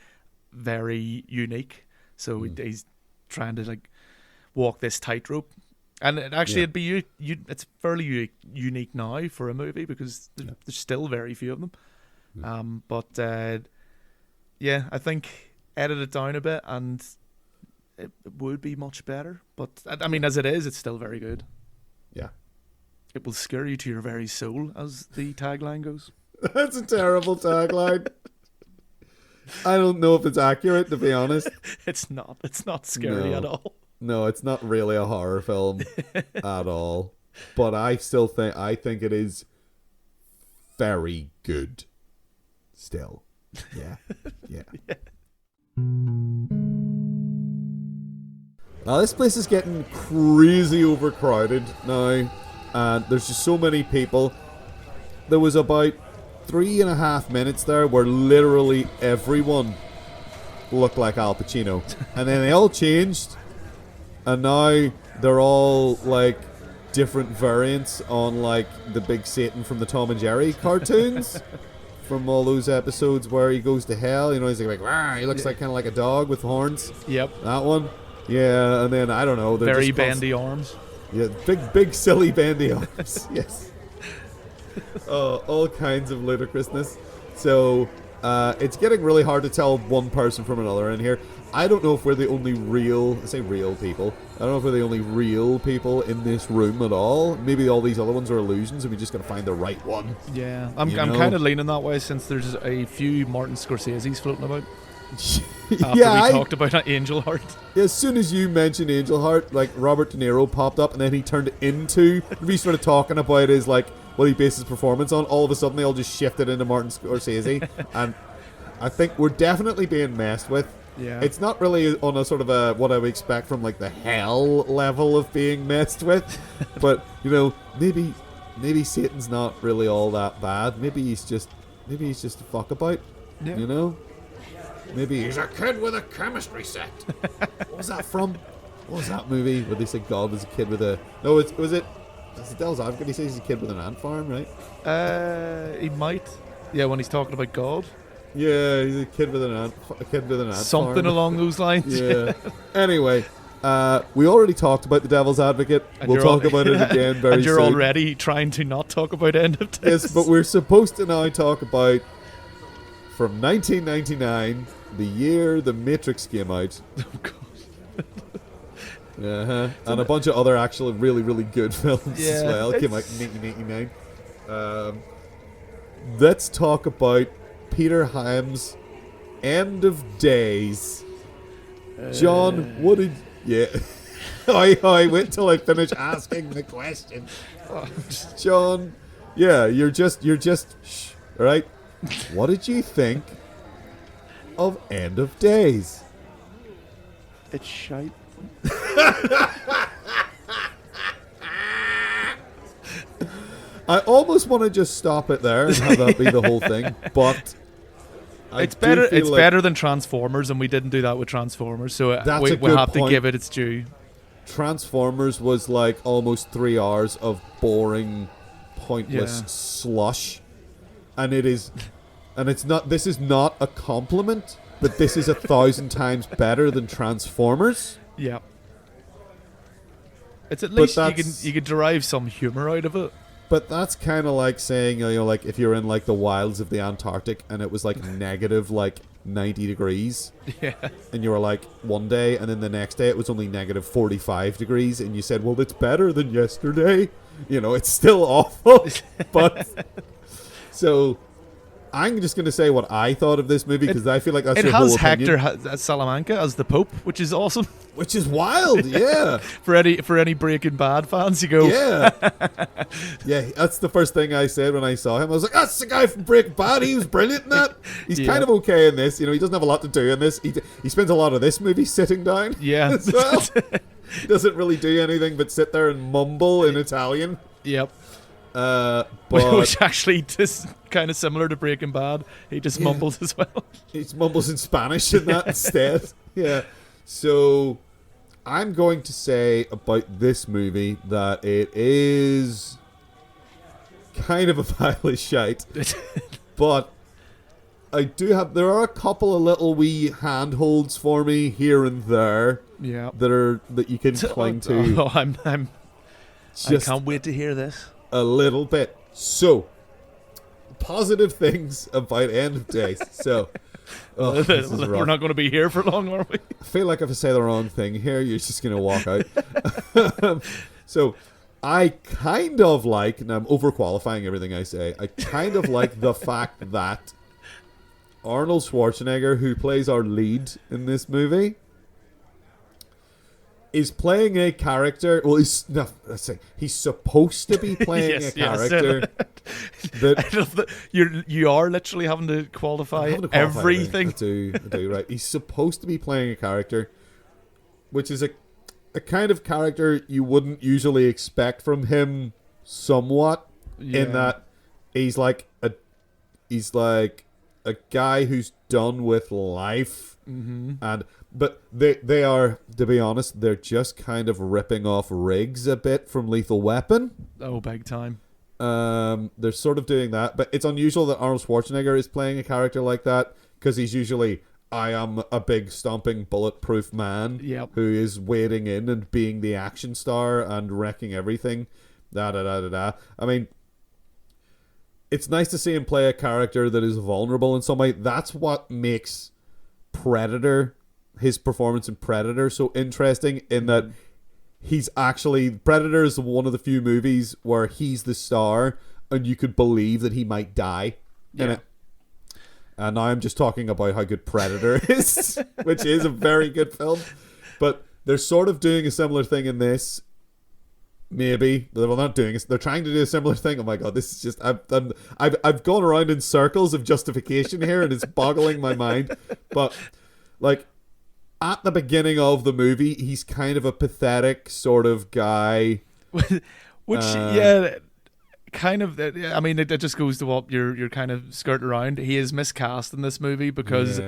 very unique. So he's trying to like walk this tightrope, and it'd be it's fairly unique now for a movie because there's still very few of them. But I think edit it down a bit and. It would be much better, but I mean, as it is, it's still very good. Yeah. It will scare you to your very soul, as the tagline goes. That's a terrible tagline. I don't know if it's accurate, to be honest. It's not. It's not scary at all. No, it's not really a horror film at all. But I think it is very good. Still. Yeah. Now this place is getting crazy overcrowded now, and there's just so many people. There was about 3.5 minutes there where literally everyone looked like Al Pacino, and then they all changed, and now they're all like different variants on like the big Satan from the Tom and Jerry cartoons. From all those episodes where he goes to hell, he's like, Rah! He looks like kind of like a dog with horns. Yep. That one. Yeah, and then I don't know. Very bandy arms. Yeah, big silly bandy arms. Yes. All kinds of ludicrousness. So it's getting really hard to tell one person from another in here. I don't know if we're the only real people. I don't know if we're the only real people in this room at all. Maybe all these other ones are illusions, and we just got to find the right one. Yeah, I'm kind of leaning that way since there's a few Martin Scorsese's floating about. After we talked about Angel Heart. Yeah, as soon as you mentioned Angel Heart, like Robert De Niro popped up, and then he turned into. We started talking about his like what he based his performance on. All of a sudden, they all just shifted into Martin Scorsese, and I think we're definitely being messed with. Yeah, it's not really on a sort of a what I would expect from like the hell level of being messed with, but maybe Satan's not really all that bad. Maybe he's just a fuckabout. Yeah. Maybe he's a kid with a chemistry set. What was that from? What was that movie where they said God was a kid with a... No, it's the Devil's Advocate. He says he's a kid with an ant farm, right? He might. Yeah, when he's talking about God. Yeah, he's a kid with an ant Something farm. along those lines. Yeah. Anyway, we already talked about the Devil's Advocate. We'll talk about it again very soon. And you're already trying to not talk about End of Days. Yes, but we're supposed to now talk about... From 1999, the year The Matrix came out. Oh, God. And a bunch of other actually really, really good films as well. Came out in 1999. Let's talk about Peter Hyams' End of Days. John, what did... Yeah. I wait till I finish asking the question. John, you're just... Shh, all right? What did you think of End of Days? It's shite. I almost want to just stop it there and have that be the whole thing, but it's better. It's better than Transformers, and we didn't do that with Transformers, so we have to give it its due. Transformers was like almost 3 hours of boring, pointless slush, and it's not. This is not a compliment, but this is 1,000 times better than Transformers. Yeah. It's at least you can derive some humor out of it. But that's kind of like saying, like if you're in like the wilds of the Antarctic and it was like negative like 90 degrees. Yeah. And you were like one day, and then the next day it was only negative 45 degrees, and you said, well, it's better than yesterday. It's still awful. But so I'm just going to say what I thought of this movie, because I feel like that's your whole opinion. It has Hector Salamanca as the Pope, which is awesome. Which is wild, yeah. for any Breaking Bad fans, you go. Yeah. Yeah, that's the first thing I said when I saw him. I was like, that's the guy from Breaking Bad. He was brilliant in that. He's kind of okay in this. He doesn't have a lot to do in this. He spends a lot of this movie sitting down. Yeah. As well. He doesn't really do anything but sit there and mumble in Italian. Yep. But which actually is kind of similar to Breaking Bad. He just mumbles as well. He mumbles in Spanish in that instead. Yeah. So I'm going to say about this movie that it is kind of a pile of shite. But there are a couple of little wee handholds for me here and there. Yeah. That you can cling to. I can't wait to hear this. A little bit. So, positive things about End of Days. So, we're not going to be here for long, are we? I feel like if I say the wrong thing here, you're just going to walk out. So, I kind of like, and I'm overqualifying everything I say, I kind of like the fact that Arnold Schwarzenegger, who plays our lead in this movie, is playing a character. Well, he's supposed to be playing a character that you are literally having to qualify everything. I do, right. He's supposed to be playing a character, which is a kind of character you wouldn't usually expect from him. Somewhat, in that he's like a guy who's done with life, but they are, to be honest, they're just kind of ripping off Riggs a bit from Lethal Weapon. Oh, big time. They're sort of doing that, but it's unusual that Arnold Schwarzenegger is playing a character like that, because he's usually, I am a big stomping bulletproof man who is wading in and being the action star and wrecking everything. I mean, it's nice to see him play a character that is vulnerable in some way. That's what makes his performance in Predator so interesting, in that Predator is one of the few movies where he's the star and you could believe that he might die in it. And now I'm just talking about how good Predator is, which is a very good film. But they're sort of doing a similar thing in this. Maybe they're not doing it. They're trying to do a similar thing. Oh my god, this is just I've gone around in circles of justification here, and it's boggling my mind. But like at the beginning of the movie, he's kind of a pathetic sort of guy. Which kind of. I mean, it just goes to what you're kind of skirting around. He is miscast in this movie because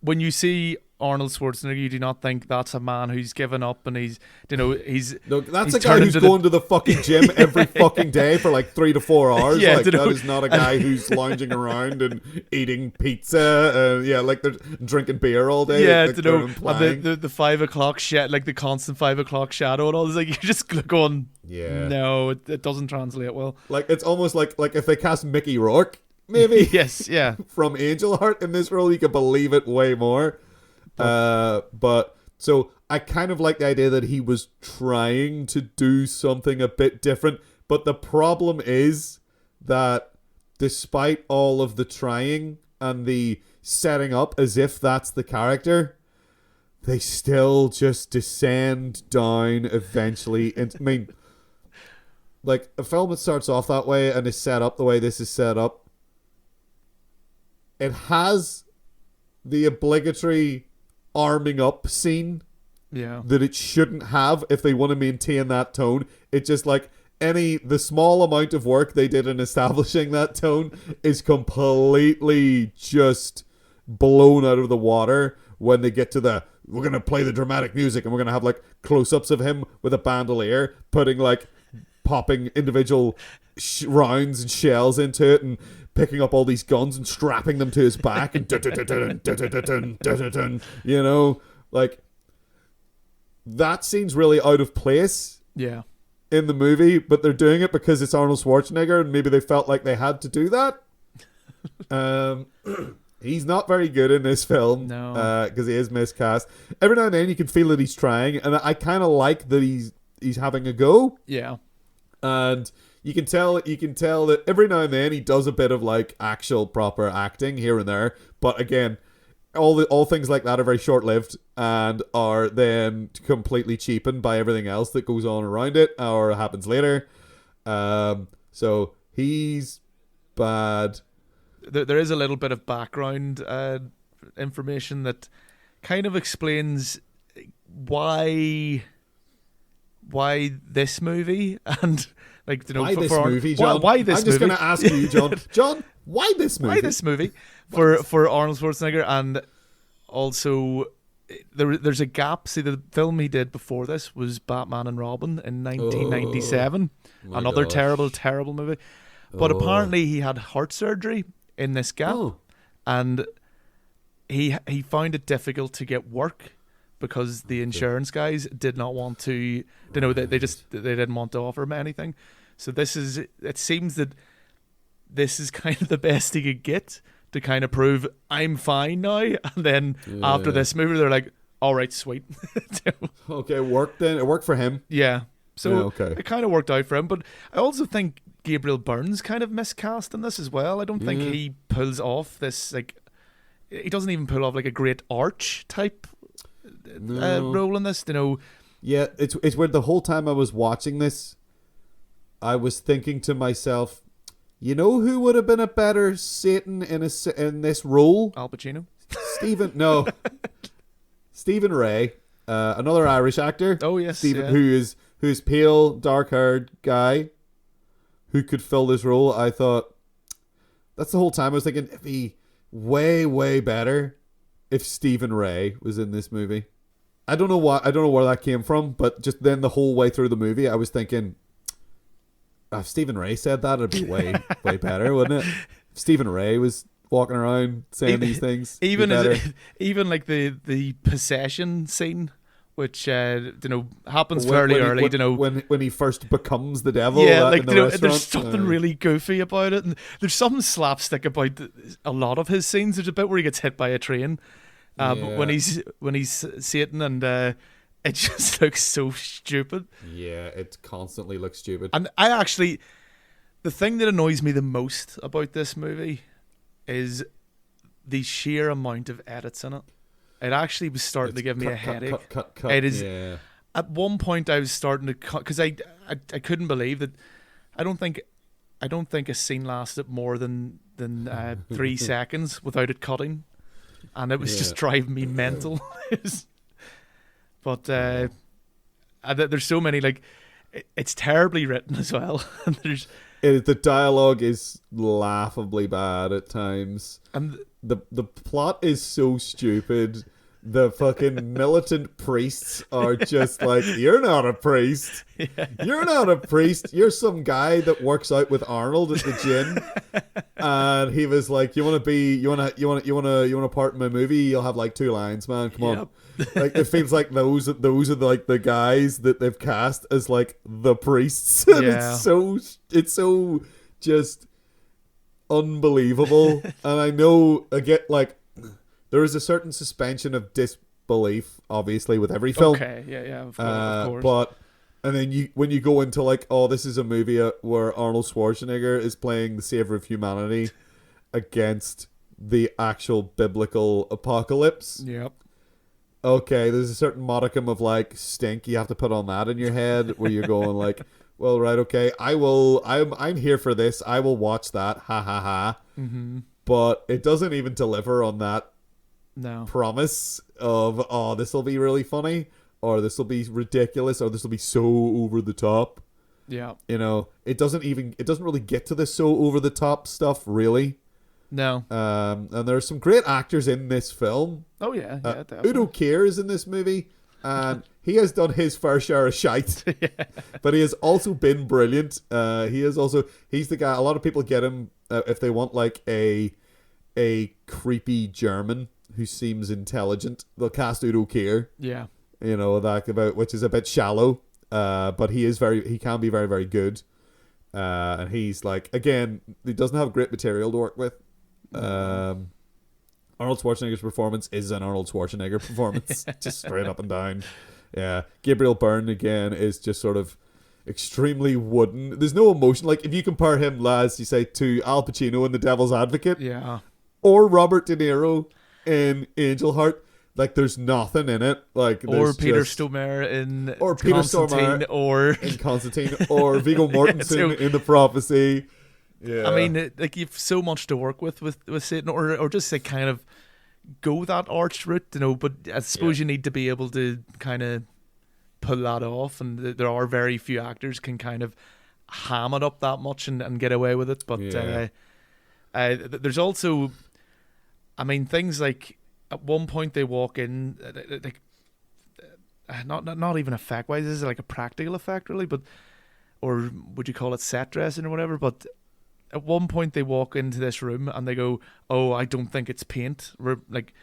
when you see Arnold Schwarzenegger, you do not think that's a man who's given up and he's no, that's a guy who's going to the fucking gym every fucking day for like 3 to 4 hours. That is not a guy who's lounging around and eating pizza. Like they're drinking beer all day. And the 5 o'clock like the constant 5 o'clock shadow and all this. Like you're just going, no, it doesn't translate well. Like it's almost like if they cast Mickey Rourke, maybe from Angel Heart in this role, you could believe it way more. But so I kind of like the idea that he was trying to do something a bit different, but the problem is that despite all of the trying and the setting up as if that's the character, they still just descend down eventually. And I mean, like a film that starts off that way and is set up the way this is set up, it has the obligatory arming up scene Yeah. that it shouldn't have if they want to maintain that tone. It just like the small amount of work they did in establishing that tone is completely just blown out of the water when they get to we're going to play the dramatic music and we're going to have like close-ups of him with a bandolier putting like popping individual rounds and shells into it and picking up all these guns and strapping them to his back and you know, like that scene's really out of place Yeah. in the movie, but they're doing it because it's Arnold Schwarzenegger and maybe they felt like they had to do that. He's not very good in this film. No. Because he is miscast. Every now and then you can feel that he's trying, and I kind of like that he's having a go. Yeah. And you can tell that every now and then he does a bit of like actual proper acting here and there, but again, all things like that are very short-lived and are then completely cheapened by everything else that goes on around it or happens later. So he's bad. There is a little bit of background information that kind of explains why this movie and like, you know, why this movie, John? Why this I'm just movie? going to ask you, John. John, why this movie? Why this movie for Arnold Schwarzenegger? And also there's a gap. See, the film he did before this was Batman and Robin in 1997. Another terrible movie. But apparently he had heart surgery in this gap, and he found it difficult to get work because the insurance guys did not want to. You know, they didn't want to offer him anything. So it seems that this is kind of the best he could get to kind of prove I'm fine now. And then after this movie, they're like, all right, sweet. Okay, it worked then. It worked for him. Yeah. So it kind of worked out for him. But I also think Gabriel Byrne's kind of miscast in this as well. I don't think he pulls off this, like, he doesn't even pull off like a great arch type role in this, you know. Yeah, it's weird. The whole time I was watching this, I was thinking to myself, you know who would have been a better Satan in this role? Al Pacino? Stephen Ray, another Irish actor. Oh yes, Stephen, who's pale, dark-haired guy who could fill this role. I thought that's the whole time I was thinking it'd be way better if Stephen Ray was in this movie. I don't know where that came from, but just then the whole way through the movie, I was thinking, if Stephen Ray said that, it'd be way better, wouldn't it? If Stephen Ray was walking around saying these things, even like the possession scene, which happens fairly early. When he first becomes the devil. Yeah, like in the there's something really goofy about it, and there's some slapstick about a lot of his scenes. There's a bit where he gets hit by a train when he's Satan, and it just looks so stupid. Yeah, it constantly looks stupid. And the thing that annoys me the most about this movie is the sheer amount of edits in it. It actually was starting to give me a headache. Cut. It is. Yeah. At one point, I was starting to cut because I couldn't believe that. I don't think a scene lasted more than 3 seconds without it cutting, and it was just driving me mental. But there's so many, like, it's terribly written as well. And the dialogue is laughably bad at times, and the plot is so stupid. The fucking militant priests are just like, you're not a priest. Yeah. You're not a priest. You're some guy that works out with Arnold at the gym. And he was like, you want to part in my movie? You'll have like 2 lines, man. Come on. Like, it feels like those are like the guys that they've cast as like the priests. And it's so just unbelievable. And I know, again, like, there is a certain suspension of disbelief, obviously, with every film. Okay, yeah, of course. But and then when you go into like, oh, this is a movie where Arnold Schwarzenegger is playing the savior of humanity against the actual biblical apocalypse. Yep. Okay, there's a certain modicum of like stink you have to put on that in your head, where you're going like, well, right, okay, I'm here for this. I will watch that. Ha ha ha. Mm-hmm. But it doesn't even deliver on that promise of, oh, this will be really funny, or this will be ridiculous, or this will be so over the top. Yeah. You know, it doesn't really get to the so over the top stuff, really. No. And there's some great actors in this film. Oh yeah, definitely. Udo Kier is in this movie, and he has done his fair share of shite. Yeah. But he has also been brilliant. He's the guy. A lot of people get him if they want like a creepy German who seems intelligent. They'll cast Udo Kier. Yeah. You know, which is a bit shallow. But he can be very, very good. And he's like, again, he doesn't have great material to work with. Arnold Schwarzenegger's performance is an Arnold Schwarzenegger performance, just straight up and down. Yeah, Gabriel Byrne again is just sort of extremely wooden. There's no emotion. Like if you compare him, as you say, to Al Pacino in The Devil's Advocate, yeah, or Robert De Niro in Angel Heart, like there's nothing in it. Like or Peter Stormare in Constantine, or Viggo Mortensen in The Prophecy. Yeah. I mean, like you've so much to work with Satan, or just say kind of go that arch route, you know. But I suppose you need to be able to kind of pull that off, and there are very few actors can kind of ham it up that much and get away with it. But there's also, I mean, things like at one point they walk in, like not even effect wise, this is like a practical effect really, but or would you call it set dressing or whatever, but. At one point, they walk into this room and they go, "Oh, I don't think it's paint." We're like,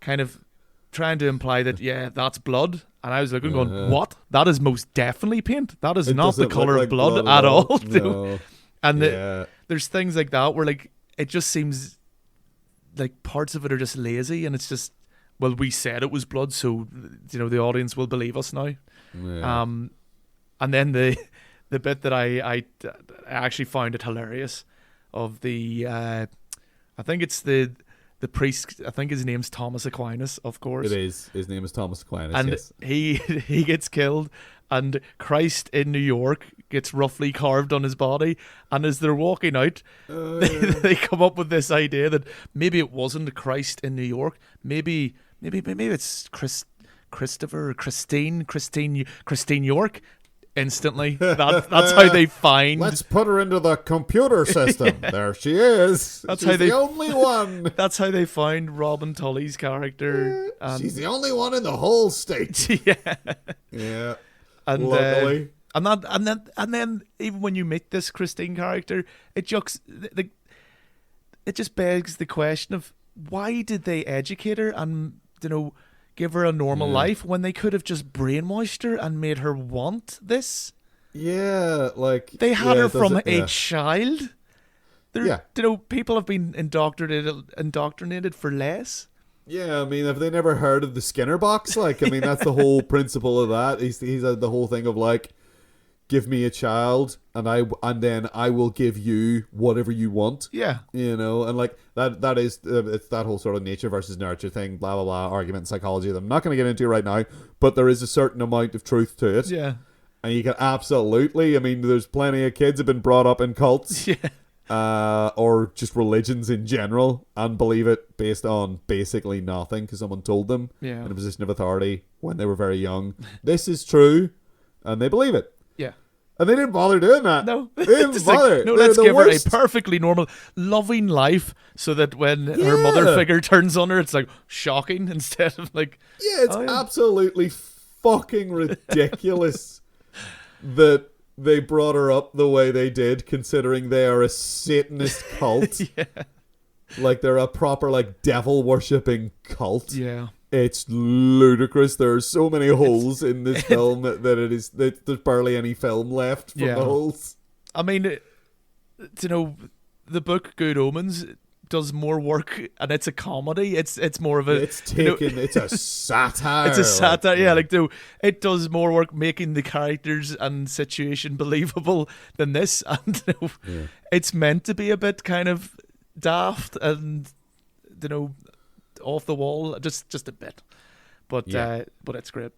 kind of trying to imply that that's blood. And I was looking, going, "What? That is most definitely paint. That is not the color of blood at all." No. And there's things like that where like it just seems like parts of it are just lazy, and it's just, well, we said it was blood, so you know the audience will believe us now. Yeah. And then the bit that I actually found it hilarious of the I think it's the priest. I think his name's Thomas Aquinas, of course. It is. His name is Thomas Aquinas. And yes. he gets killed, and Christ in New York gets roughly carved on his body. And as they're walking out, they come up with this idea that maybe it wasn't Christ in New York. Maybe it's Christopher or Christine York. Instantly, that's how they find. Let's put her into the computer system. There she is. She's the only one. That's how they find Robin Tully's character. She's the only one in the whole state. Yeah. And luckily, and then even when you meet this Christine character, it just begs the question of why did they educate her and give her a normal life when they could have just brainwashed her and made her want this? Yeah, like they had her from a child. People have been indoctrinated for less. Yeah, I mean, have they never heard of the Skinner box? Like, I mean, that's the whole principle of that. He's the whole thing of like, give me a child, and then I will give you whatever you want. Yeah, and like that is it's that whole sort of nature versus nurture thing, blah blah blah, argument in psychology that I'm not going to get into right now. But there is a certain amount of truth to it. Yeah, and you can absolutely. I mean, there's plenty of kids have been brought up in cults. Yeah. Or just religions in general, and believe it based on basically nothing because someone told them in a position of authority when they were very young. This is true, and they believe it. Yeah. And they didn't bother doing that. No. They didn't bother. Like, no, let's give her a perfectly normal, loving life so that when her mother figure turns on her, it's like shocking instead of like... Yeah, it's absolutely fucking ridiculous that they brought her up the way they did, considering they are a Satanist cult. Like, they're a proper, like, devil-worshipping cult. Yeah. It's ludicrous. There are so many holes in this film that there's barely any film left from the holes. I mean, the book Good Omens does more work, and it's a comedy. It's more of a... It's it's a satire. It's a satire, it does more work making the characters and situation believable than this. And it's meant to be a bit kind of daft and, off the wall, just a bit, but it's great.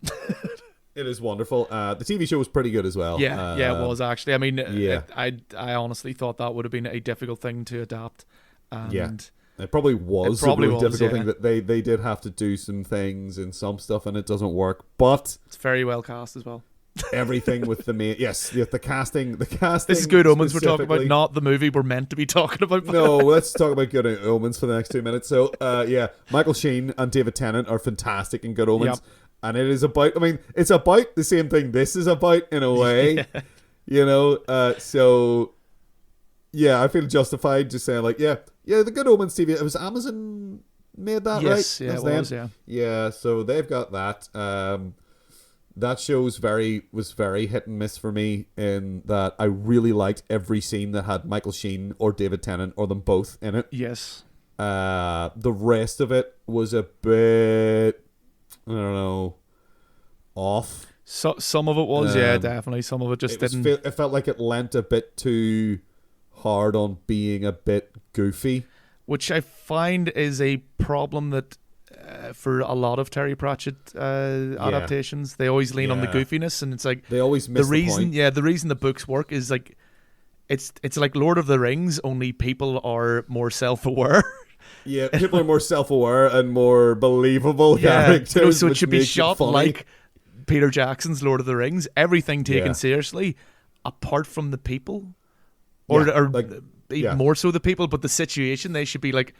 It is wonderful. The TV show was pretty good as well. It was actually. I mean, I honestly thought that would have been a difficult thing to adapt, and It probably was. It probably a really was, difficult yeah. thing that they did have to do some things in some stuff and it doesn't work. But It's very well cast as well. everything with the main, yes, the casting. This is Good Omens we're talking about, specifically. not the movie we're meant to be talking about. No, let's talk about Good Omens for the next 2 minutes. So, yeah, Michael Sheen and David Tennant are fantastic in Good Omens. Yep. And it is about, I mean, it's about the same thing this is about in a way. Yeah. You know, so, yeah, I feel justified just saying, like, yeah, the Good Omens TV, it was Amazon made that, right? Yes, yeah, That's it them. was, yeah. Yeah, so they've got that. That show was very hit and miss for me in that I really liked every scene that had Michael Sheen or David Tennant or them both in it. Yes. The rest of it was a bit, I don't know, off. So some of it was, yeah, definitely. Some of it just didn't. It felt like it lent a bit too hard on being a bit goofy. Which I find is a problem that for a lot of Terry Pratchett adaptations, they always lean on the Yeah. goofiness, and it's like They always miss the reason. point. Yeah, the reason the books work is like it's like Lord of the Rings, only people are more self-aware. Yeah, people are more self-aware and more believable characters. You know, so it which should be makes shot funny. like Peter Jackson's Lord of the Rings. Everything taken Yeah. seriously, apart from the people, or like, even more so the people. But the situation, they should be like,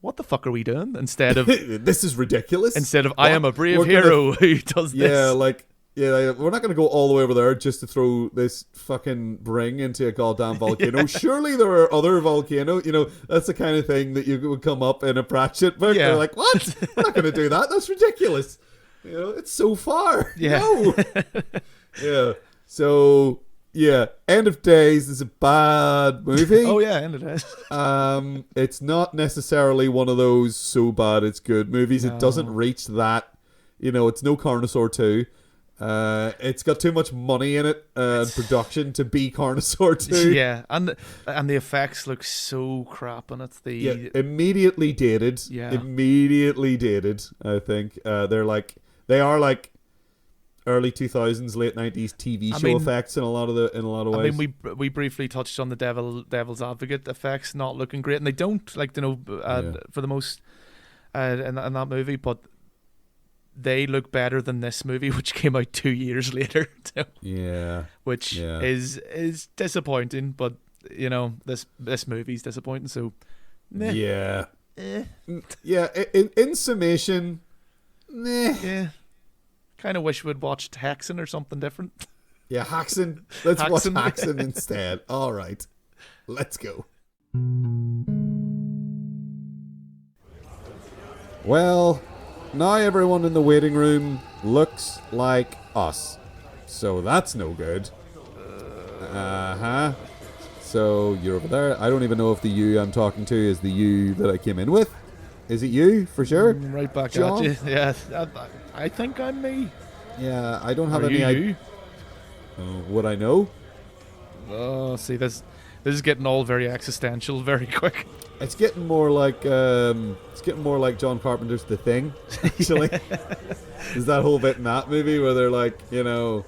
"What the fuck are we doing?" Instead of this is ridiculous. I am a brave hero who does this. Yeah, like, yeah, we're not going to go all the way over there just to throw this fucking ring into a goddamn volcano. Surely there are other volcanoes. You know, that's the kind of thing that you would come up in a Pratchett book. Yeah. They're like, what? We're not going to do that. That's ridiculous. You know, it's so far. Yeah. No. Yeah. So, yeah, End of Days is a bad movie. Oh yeah, and it is. It's not necessarily one of those so bad it's good movies. No. It doesn't reach that. You know, it's no Carnosaur 2. It's got too much money in it and production to be Carnosaur 2. Yeah, and the effects look so crap, and it's Yeah, immediately dated. Yeah. Immediately dated, I think. They are like early 2000s, late 90s TV show effects in a lot of ways. I mean, we briefly touched on the Devil's Advocate effects not looking great, and they don't, like, you know, for the most in that movie, but they look better than this movie, which came out 2 years later. Yeah. Which is disappointing, but you know, this movie's disappointing. So, meh. Yeah. Yeah. In summation, meh. Yeah. Kind of wish we'd watched Hexen or something different. Yeah, Hackson. Let's watch Hackson. Hackson instead. All right. Let's go. Well, now everyone in the waiting room looks like us. So that's no good. Uh-huh. So you're over there. I don't even know if the you I'm talking to is the you that I came in with. Is it you, for sure? Right back John? at you. Yeah, I think I'm me. Yeah, I don't have Are any you idea. Would I know? Oh, see, this is getting all very existential very quick. It's getting more like John Carpenter's The Thing, actually. There's that whole bit in that movie where they're like, you know,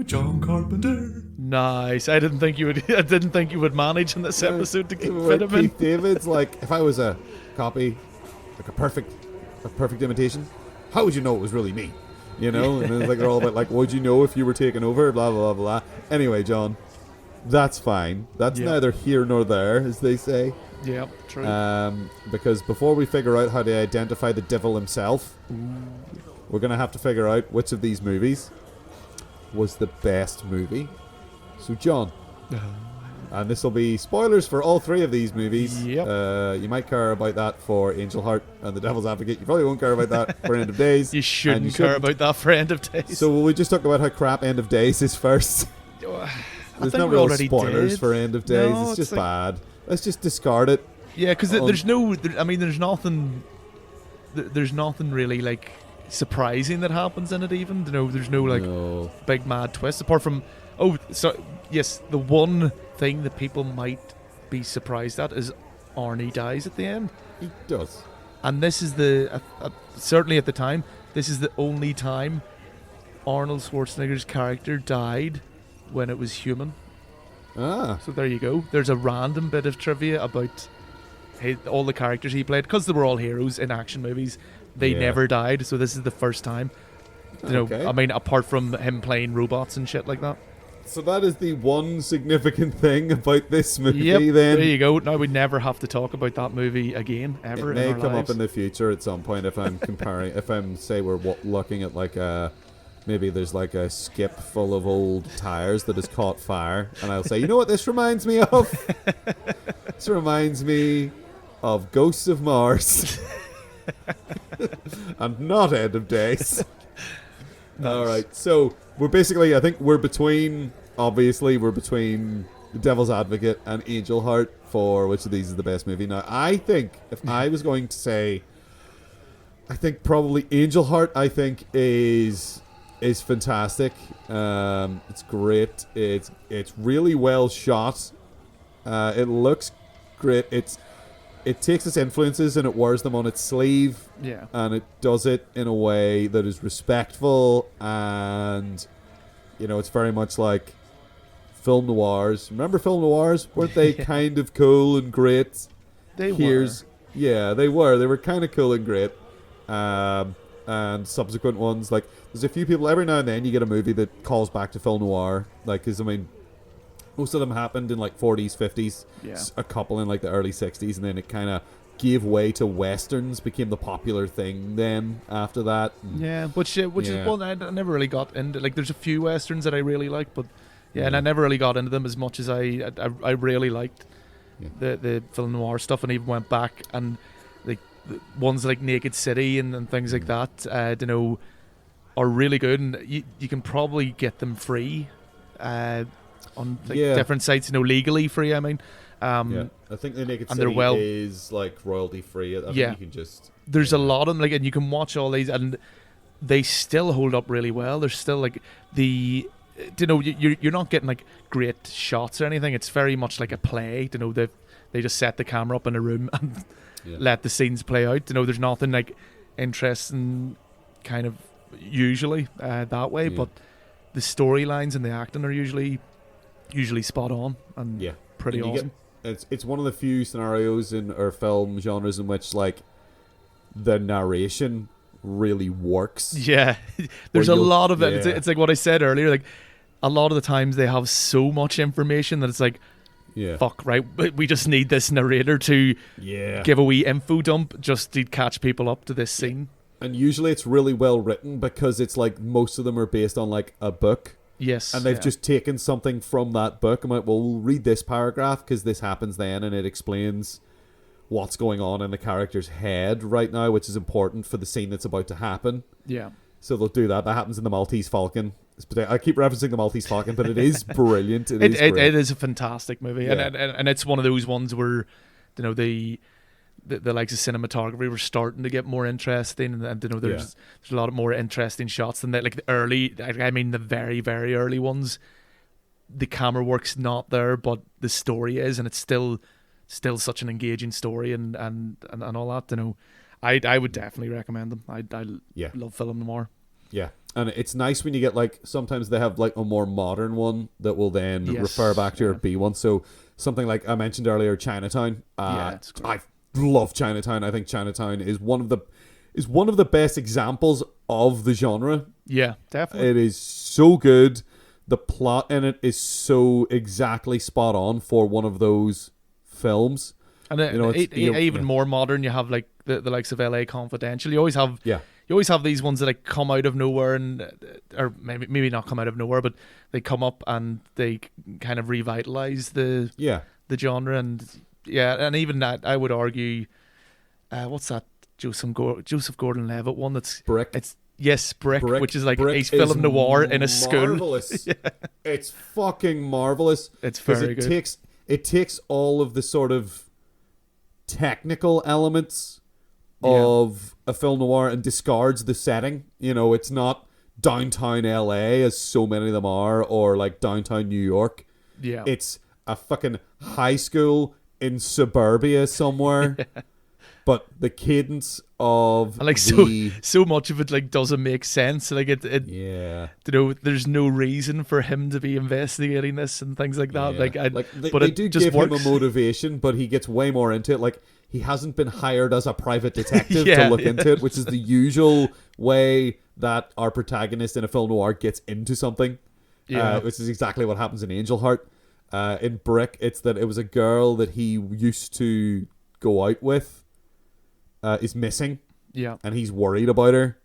John Carpenter. Nice. I didn't think you would manage in this episode to fit him in. Keith David's like, if I was a copy, like a perfect imitation, how would you know it was really me? You know, and it's like they're all about like, would you know if you were taking over? Blah blah blah blah. Anyway, John, that's fine. That's neither here nor there, as they say. Yeah, true. Because before we figure out how to identify the devil himself, we're gonna have to figure out which of these movies was the best movie. So, John, and this will be spoilers for all three of these movies. Yep. You might care about that for Angel Heart and The Devil's Advocate. You probably won't care about that for End of Days. You shouldn't care about that for End of Days. So will we just talk about how crap End of Days is first? There's no real spoilers for End of Days. No, it's just like, bad. Let's just discard it. Yeah, because there's nothing. There's nothing really like surprising that happens in it. Even there's no big mad twist apart from the one thing that people might be surprised at is Arnie dies at the end. He does. And this is certainly at the time, this is the only time Arnold Schwarzenegger's character died when it was human. Ah. So there you go. There's a random bit of trivia about all the characters he played, because they were all heroes in action movies, they never died. So this is the first time. I mean, apart from him playing robots and shit like that. So that is the one significant thing about this movie. Yep, then there you go. Now we never have to talk about that movie again ever. It may in our come lives. up in the future at some point if I'm comparing. If I'm say we're looking at like a. Maybe there's like a skip full of old tires that has caught fire, and I'll say, you know what this reminds me of? This reminds me of Ghosts of Mars. And not End of Days. Nice. Alright, so we're basically, I think we're between The Devil's Advocate and Angel Heart for which of these is the best movie. Now, I think, if I was going to say, I think probably Angel Heart, I think is fantastic. It's great. It's really well shot. It looks great. It takes its influences and it wears them on its sleeve. Yeah. And it does it in a way that is respectful, and it's very much like film noirs. Remember film noirs? Weren't they kind of cool and great? They were. Yeah, they were. They were kind of cool and great. And subsequent ones, like there's a few people every now and then you get a movie that calls back to film noir, like, because I mean most of them happened in like 40s 50s, a couple in like the early 60s, and then it kind of gave way to westerns, became the popular thing then after that. Which is one I never really got into. Like there's a few westerns that I really like, but and I never really got into them as much as I really liked the film noir stuff, and even went back and like ones like Naked City and things like that, are really good, and you can probably get them free on different sites, legally free. I mean, I think the Naked City is like royalty free. I think you can just. There's a lot of them, like, and you can watch all these, and they still hold up really well. There's still like you're not getting like great shots or anything. It's very much like a play. They just set the camera up in a room and let the scenes play out. There's nothing like interesting kind of usually that way, but the storylines and the acting are usually spot on and pretty awesome. It's one of the few scenarios in our film genres in which like the narration really works. Yeah, there's a lot of it. It's like what I said earlier. Like a lot of the times they have so much information that it's like, fuck, right? We just need this narrator to give a wee info dump just to catch people up to this scene. And usually it's really well written because it's like most of them are based on like a book. Yes. And they've just taken something from that book and went, well, we'll read this paragraph because this happens then, and it explains what's going on in the character's head right now, which is important for the scene that's about to happen. Yeah. So they'll do that. That happens in The Maltese Falcon. I keep referencing The Maltese Falcon, but it is brilliant. It is a fantastic movie. And it's one of those ones where, the likes of cinematography were starting to get more interesting, and there's a lot of more interesting shots than that. Like the early, the very, very early ones, the camera work's not there, but the story is, and it's still such an engaging story and all that. I would definitely recommend them. I love film noir. Yeah, and it's nice when you get like, sometimes they have like a more modern one that will then refer back to your B one. So something like I mentioned earlier, Chinatown. It's great. I love Chinatown. I think Chinatown is one of the best examples of the genre. Yeah, definitely. It is so good. The plot in it is so exactly spot on for one of those films. And even more modern, you have like the likes of LA Confidential. You always have these ones that like come out of nowhere, or maybe not come out of nowhere, but they come up and they kind of revitalize the genre. And even that, I would argue, what's that Joseph Gordon-Levitt one? That's Brick. Brick, which is like a film noir in a school. Marvelous. It's fucking marvelous. It's very good. It takes all of the sort of technical elements of a film noir and discards the setting. It's not downtown LA as so many of them are, or like downtown New York. Yeah. It's a fucking high school in suburbia somewhere. But the cadence of so much of it like doesn't make sense. Like it there's no reason for him to be investigating this and things like that. They do give works. him a motivation, but he gets way more into it. Like he hasn't been hired as a private detective to look into it, which is the usual way that our protagonist in a film noir gets into something. Which is exactly what happens in Angel Heart. In Brick, it's that it was a girl that he used to go out with is missing. Yeah. And he's worried about her.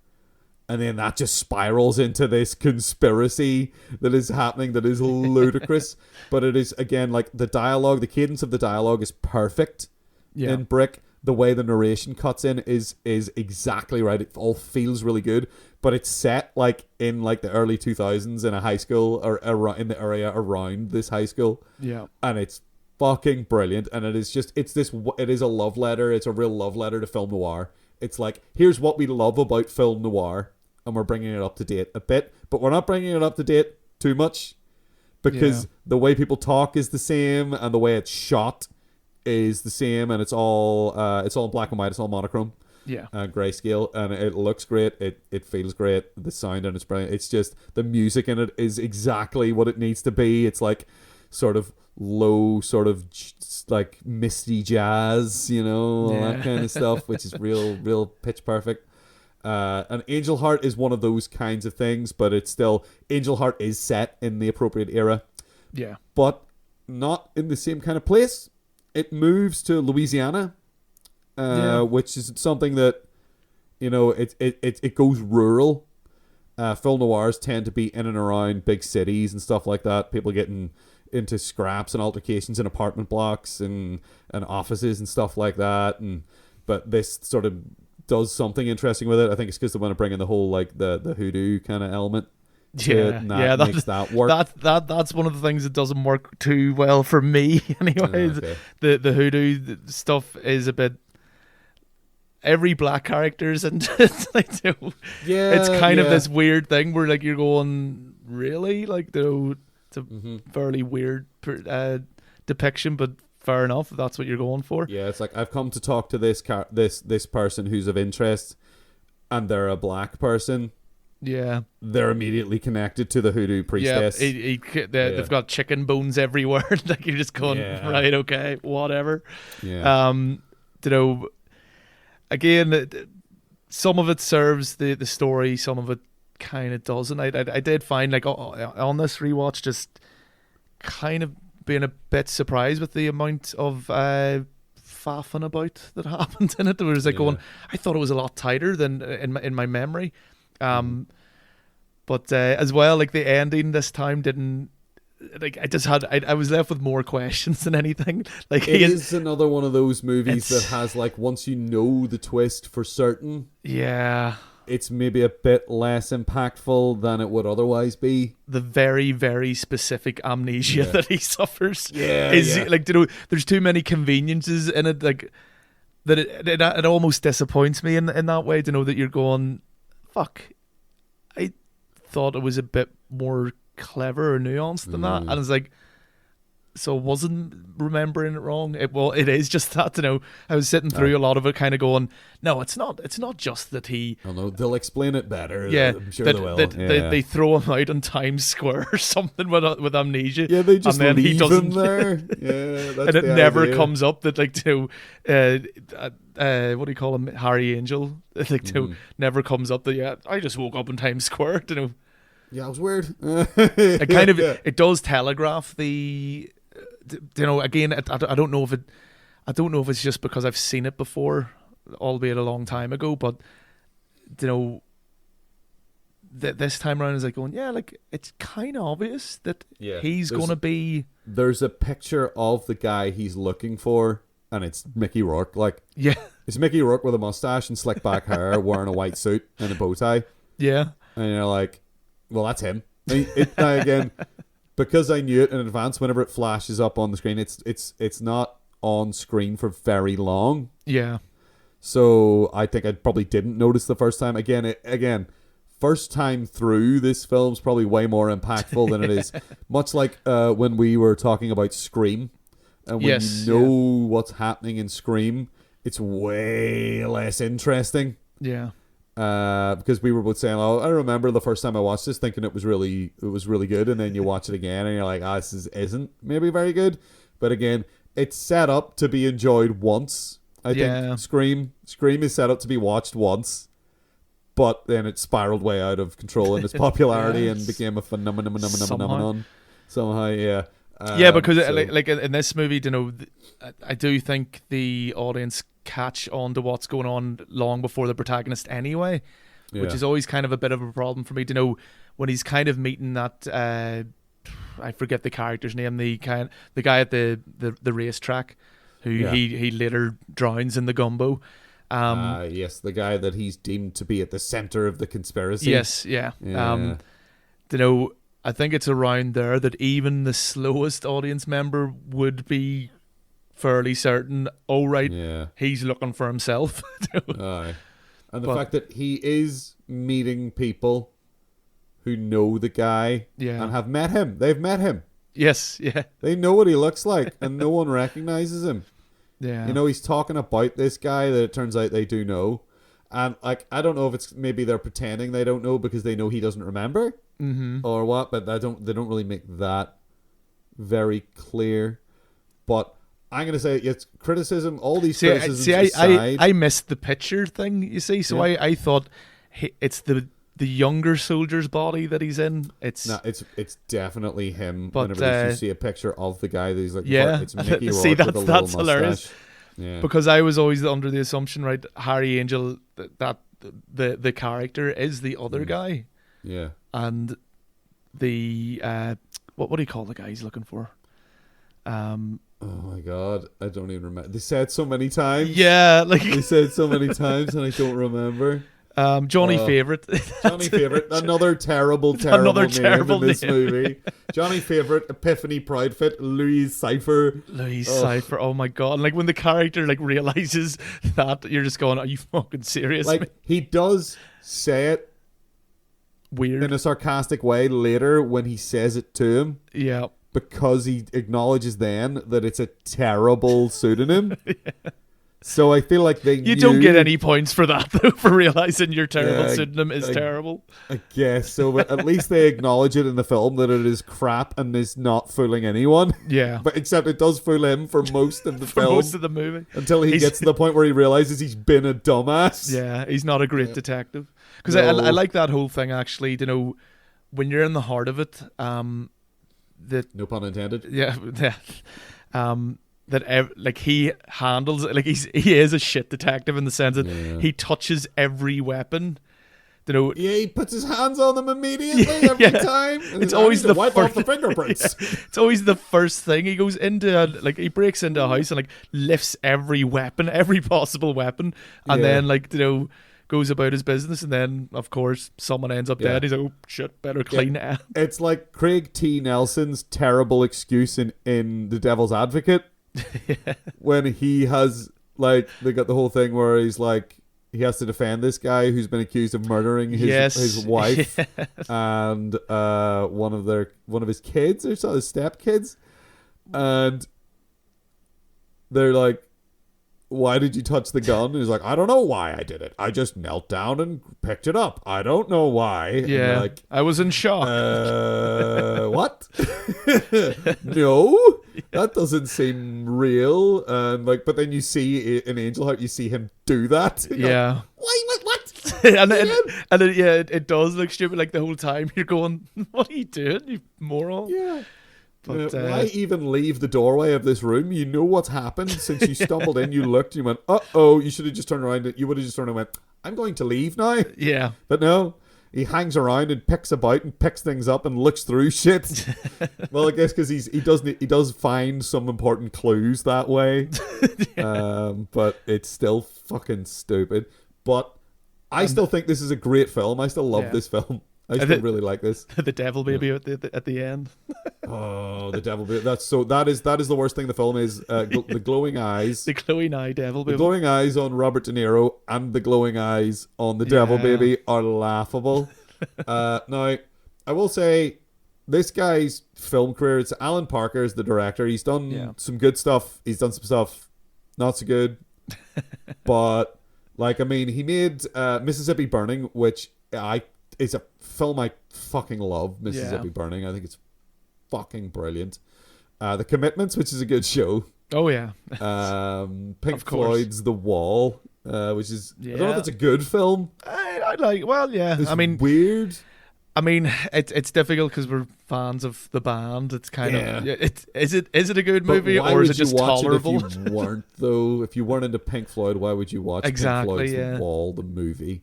And then that just spirals into this conspiracy that is happening that is ludicrous. But it is, again, like the dialogue, the cadence of the dialogue is perfect in Brick. The way the narration cuts in is exactly right. It all feels really good, but it's set like in like the early 2000s in a high school or in the area around this high school. Yeah, and it's fucking brilliant. And it is a love letter. It's a real love letter to film noir. It's like, here's what we love about film noir, and we're bringing it up to date a bit, but we're not bringing it up to date too much because the way people talk is the same and the way it's shot is the same, and it's all in black and white. It's all monochrome, grayscale, and it looks great. It feels great. The sound and it's brilliant. It's just the music in it is exactly what it needs to be. It's like sort of low, sort of like misty jazz, all that kind of stuff, which is real pitch perfect. And Angel Heart is one of those kinds of things, but it's still Angel Heart is set in the appropriate era, but not in the same kind of place. It moves to Louisiana, which is something that, it goes rural. Film noirs tend to be in and around big cities and stuff like that. People getting into scraps and altercations in apartment blocks and offices and stuff like that. But this sort of does something interesting with it. I think it's because they want to bring in the whole like the hoodoo kind of element. That makes that work. That's one of the things that doesn't work too well for me. Anyways, the hoodoo stuff is a bit. Every black character's into it. It's kind of this weird thing where like you're going, really, like it's a fairly weird depiction, but fair enough if that's what you're going for. Yeah, it's like I've come to talk to this person who's of interest, and they're a black person. Yeah, they're immediately connected to the hoodoo priestess. They've got chicken bones everywhere. Like you're just going, right, okay, whatever. Yeah. Again, some of it serves the story, some of it kind of doesn't. I did find like on this rewatch, just kind of being a bit surprised with the amount of faffing about that happened in it. There was like going, I thought it was a lot tighter than in my memory. But as well, like the ending this time didn't, like I was left with more questions than anything. Like it is another one of those movies that has like, once you know the twist for certain, it's maybe a bit less impactful than it would otherwise be. The very, very specific amnesia that he suffers is like, there's too many conveniences in it, like that it almost disappoints me in that way, to know that you're going, fuck, I thought it was a bit more clever or nuanced than that, and it's like, so I wasn't remembering it wrong. It is just that, I was sitting through a lot of it kind of going, no, it's not just that he, oh no, they'll explain it better. I'm sure they will. They throw him out on Times Square or something with amnesia, they just and then leave he doesn't him there. That's and it never idea. comes up that like what do you call him, Harry Angel, like never comes up that I just woke up in Times Square, Yeah, it was weird. It kind of it does telegraph the, again, I don't know if it's just because I've seen it before, albeit a long time ago, but this time around is like going, like it's kind of obvious that he's gonna be. There's a picture of the guy he's looking for, and it's Mickey Rourke. Like, it's Mickey Rourke with a mustache and slick back hair, wearing a white suit and a bow tie. Yeah, and you're like, well, that's him. Again, because I knew it in advance, whenever it flashes up on the screen, it's not on screen for very long. Yeah. So I think I probably didn't notice the first time. Again, first time through, this film's probably way more impactful than it is. Much like when we were talking about Scream, and when you know what's happening in Scream, it's way less interesting. Yeah. Because we were both saying, I remember the first time I watched this thinking it was really good, and then you watch it again and you're like, this isn't maybe very good. But again, it's set up to be enjoyed once, I think Scream is set up to be watched once, but then it spiraled way out of control in its popularity and became a phenomenon. Somehow, yeah. Because like in this movie, I do think the audience catch on to what's going on long before the protagonist anyway, which is always kind of a bit of a problem for me. When he's kind of meeting that I forget the character's name, the guy at the racetrack who he later drowns in the gumbo. Yes, the guy that he's deemed to be at the center of the conspiracy. Yes, yeah. I think it's around there that even the slowest audience member would be fairly certain, he's looking for himself. And the fact that he is meeting people who know the guy and have met him. They've met him. Yes, yeah. They know what he looks like, and no one recognizes him. Yeah. He's talking about this guy that it turns out they do know. And I don't know if it's maybe they're pretending they don't know because they know he doesn't remember or what, but they don't really make that very clear. But I'm going to say it's criticism, all these criticisms aside. I missed the picture thing, you see, so I thought it's the younger soldier's body that he's in. It's definitely him. But, whenever you see a picture of the guy that he's like, it's Mickey Rourke see, with a little that's mustache. Hilarious. Yeah. Because I was always under the assumption, right, Harry Angel, that the character is the other guy. Yeah. And the what do you call the guy he's looking for? Oh my god, I don't even remember. They said so many times. Yeah, they said so many times, and I don't remember. Johnny Favorite. Johnny Favorite, another terrible name in this movie. Johnny Favorite, Epiphany Proudfit, Louise Cypher. Cypher, oh my god! Like when the character realizes that, you're just going, "Are you fucking serious?" He does say it weird in a sarcastic way later when he says it to him. Yeah, because he acknowledges then that it's a terrible pseudonym. So I feel like you don't get any points for that though, for realizing your terrible pseudonym is terrible. I guess so, but at least they acknowledge it in the film that it is crap and is not fooling anyone. Yeah, but except it does fool him for most of the film, most of the movie, until he gets to the point where he realizes he's been a dumbass. Yeah, he's not a great detective. Because I like that whole thing actually. When you're in the heart of it, that no pun intended. Yeah. That he handles it, he is a shit detective in the sense that he touches every weapon. He puts his hands on them immediately every time. It's always the wipe first off the fingerprints. It's always the first thing. He goes into he breaks into a house and lifts every weapon, every possible weapon, and then goes about his business, and then of course someone ends up dead. He's like, oh shit, better clean it. It's like Craig T. Nelson's terrible excuse in The Devil's Advocate. When he has they got the whole thing where he's he has to defend this guy who's been accused of murdering his wife and one of his kids or so, his stepkids, and they're like, why did you touch the gun? And he's like, I don't know why I did it. I just knelt down and picked it up. I don't know why. Yeah, I was in shock. What? No, that doesn't seem real. And but then you see in Angel Heart, you see him do that. Yeah. Why? What? It does look stupid. The whole time you're going, what are you doing, you moron? Yeah. But why even leave the doorway of this room? You know what's happened since you stumbled in. You looked, you went, uh-oh. You should have just turned around. You would have just turned around and went, I'm going to leave now. Yeah. But no, he hangs around and picks about and picks things up and looks through shit. Well, I guess because he does find some important clues that way. But it's still fucking stupid. But I still think this is a great film. I still love this film. I still really like this. The devil baby at the end. Oh, the devil baby. That is the worst thing the film is. The glowing eyes. The glowing eye devil baby. The glowing eyes on Robert De Niro and the glowing eyes on the devil baby are laughable. Now, I will say this guy's film career, it's Alan Parker is the director. He's done some good stuff. He's done some stuff not so good. But he made Mississippi Burning, which it's a film I fucking love. Mississippi Burning. I think it's fucking brilliant. The Commitments, which is a good show. Oh yeah. Pink Of course. Floyd's The Wall, which is I don't know if Yeah. it's a good film. I like. Well, yeah. It's I mean, weird. it's difficult because we're fans of the band. It's kind Yeah. of is it a good But movie why or would is it just you watch tolerable? it if you weren't though? If you weren't into Pink Floyd, why would you watch Exactly, Pink Floyd's yeah. The Wall, the movie?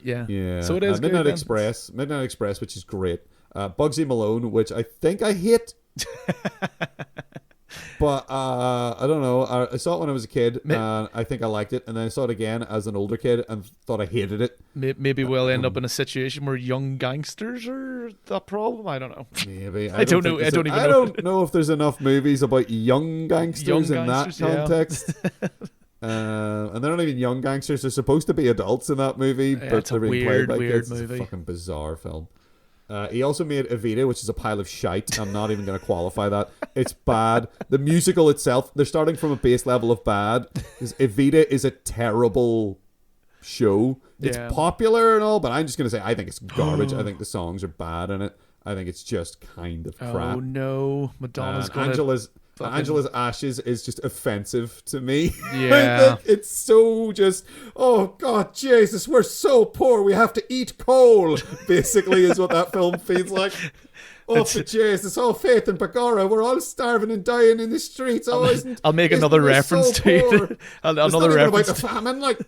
Yeah. Yeah. So it is good Midnight then. Express, which is great. Bugsy Malone, which I think I hate. But I don't know. I saw it when I was a kid, and I think I liked it. And then I saw it again as an older kid, and thought I hated it. Maybe we'll end up in a situation where young gangsters are the problem. I don't know. Maybe I don't know. think I don't there's- even I know. don't know if there's enough movies about young gangsters in that yeah. context. And they're not even young gangsters; they're supposed to be adults in that movie, but it's a they're being played by weird kids. It's movie. a fucking bizarre film. He also made Evita, which is a pile of shite. I'm not even going to qualify that. It's bad. The musical itself, they're starting from a base level of bad. Because Evita is a terrible show. It's Yeah. popular and all, but I'm just going to say I think it's garbage. I think the songs are bad in it. I think it's just kind of crap. Oh no, Madonna's gonna. Angela's Ashes is just offensive to me. Yeah. It's so just, oh God, Jesus, we're so poor, we have to eat coal, basically is what that film feels like. Oh, for Jesus, all faith in Bagara, we're all starving and dying in the streets. I'll make another reference to it. Another reference about the famine, like.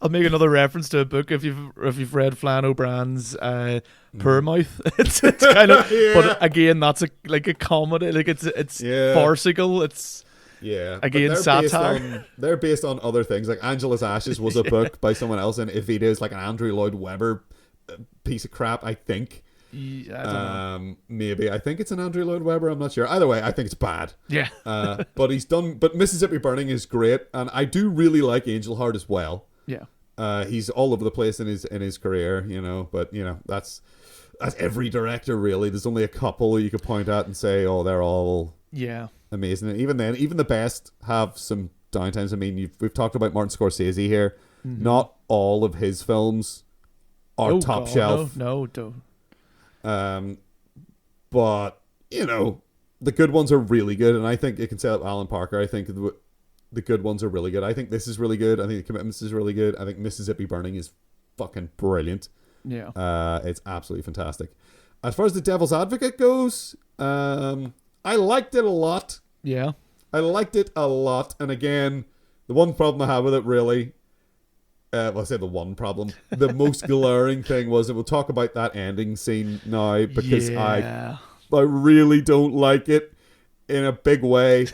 I'll make another reference to a book if you've read Flann O'Brien's Poor Mouth. It's kind of, Yeah. but again, that's like a comedy. Like it's Yeah. farcical. It's Yeah, again, but satire. They're based on other things. Like Angela's Ashes was a book by someone else, and Evita is like an Andrew Lloyd Webber piece of crap, I think. I don't know. Maybe I think it's an Andrew Lloyd Webber. I'm not sure. Either way, I think it's bad. Yeah. But he's done. But Mississippi Burning is great, and I do really like Angel Heart as well. Yeah. He's all over the place in his career, But that's every director really. There's only a couple you could point at and say, oh, they're all amazing. And even then, even the best have some downtimes. I mean, we've talked about Martin Scorsese here. Mm-hmm. Not all of his films are top shelf. No, don't. But the good ones are really good, and I think you can say that Alan Parker. I think the good ones are really good. I think this is really good. I think The Commitments is really good. I think Mississippi Burning is fucking brilliant. Yeah. It's absolutely fantastic. As far as The Devil's Advocate goes, I liked it a lot. Yeah. I liked it a lot, and again, the one problem I have with it really. I say the one problem. The most glaring thing was, and we'll talk about that ending scene now, because I really don't like it in a big way.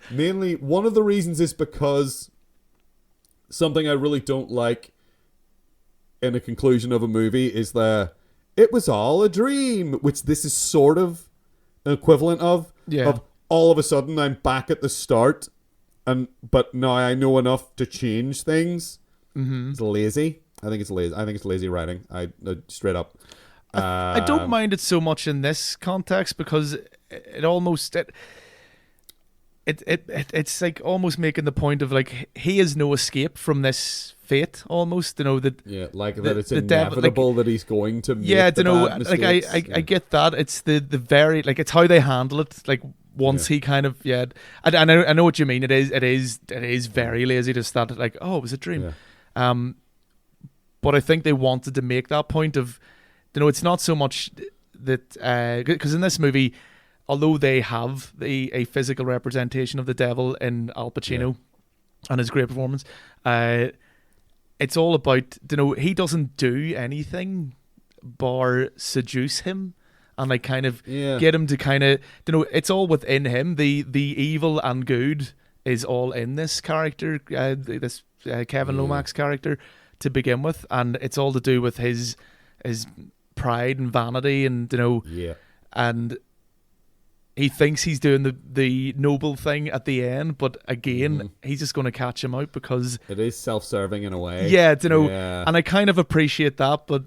Mainly, one of the reasons is because something I really don't like in a conclusion of a movie is it was all a dream, which this is sort of an equivalent of. Yeah. Of all of a sudden, I'm back at the start. But now I know enough to change things. Mm-hmm. It's lazy. I think it's lazy. I think it's lazy writing. I straight up. I don't mind it so much in this context because it almost it's like almost making the point of like he has no escape from this fate almost. That that it's inevitable that he's going to make bad mistakes. I get that. It's the very like it's how they handle it. Like. Once he kind of I know what you mean. It is very lazy. Just that like it was a dream, but I think they wanted to make that point of, it's not so much that because in this movie, although they have a physical representation of the devil in Al Pacino and his great performance, it's all about he doesn't do anything bar seduce him. And like kind of get him to kind of, it's all within him. The evil and good is all in this character, this Kevin Lomax character to begin with, and it's all to do with his pride and vanity, and and he thinks he's doing the noble thing at the end, but again, he's just going to catch him out because it is self-serving in a way. And I kind of appreciate that, but.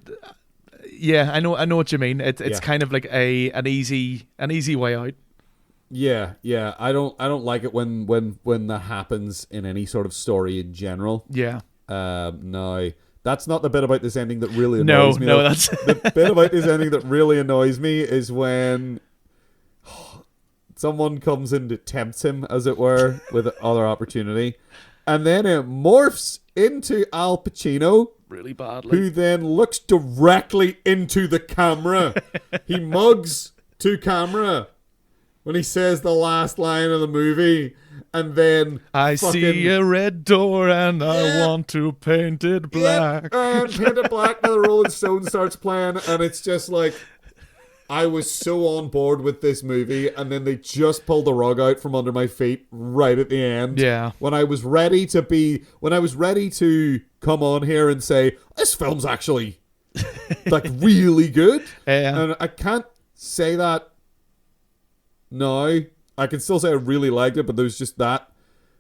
Yeah, I know what you mean. It's kind of like an easy way out. Yeah. I don't like it when that happens in any sort of story in general. Yeah. No, that's not the bit about this ending that really annoys me. No, that's the bit about this ending that really annoys me is when someone comes in to tempt him, as it were, with other opportunity. And then it morphs into Al Pacino. Really badly. Who then looks directly into the camera. He mugs to camera when he says the last line of the movie. And then I see a red door and I want to paint it black. And paint it black, and the Rolling Stones starts playing. And it's just like, I was so on board with this movie, and then they just pulled the rug out from under my feet right at the end. Yeah. When I was ready to come on here and say, this film's actually like really good. Yeah. And I can't say that now. I can still say I really liked it, but there's just that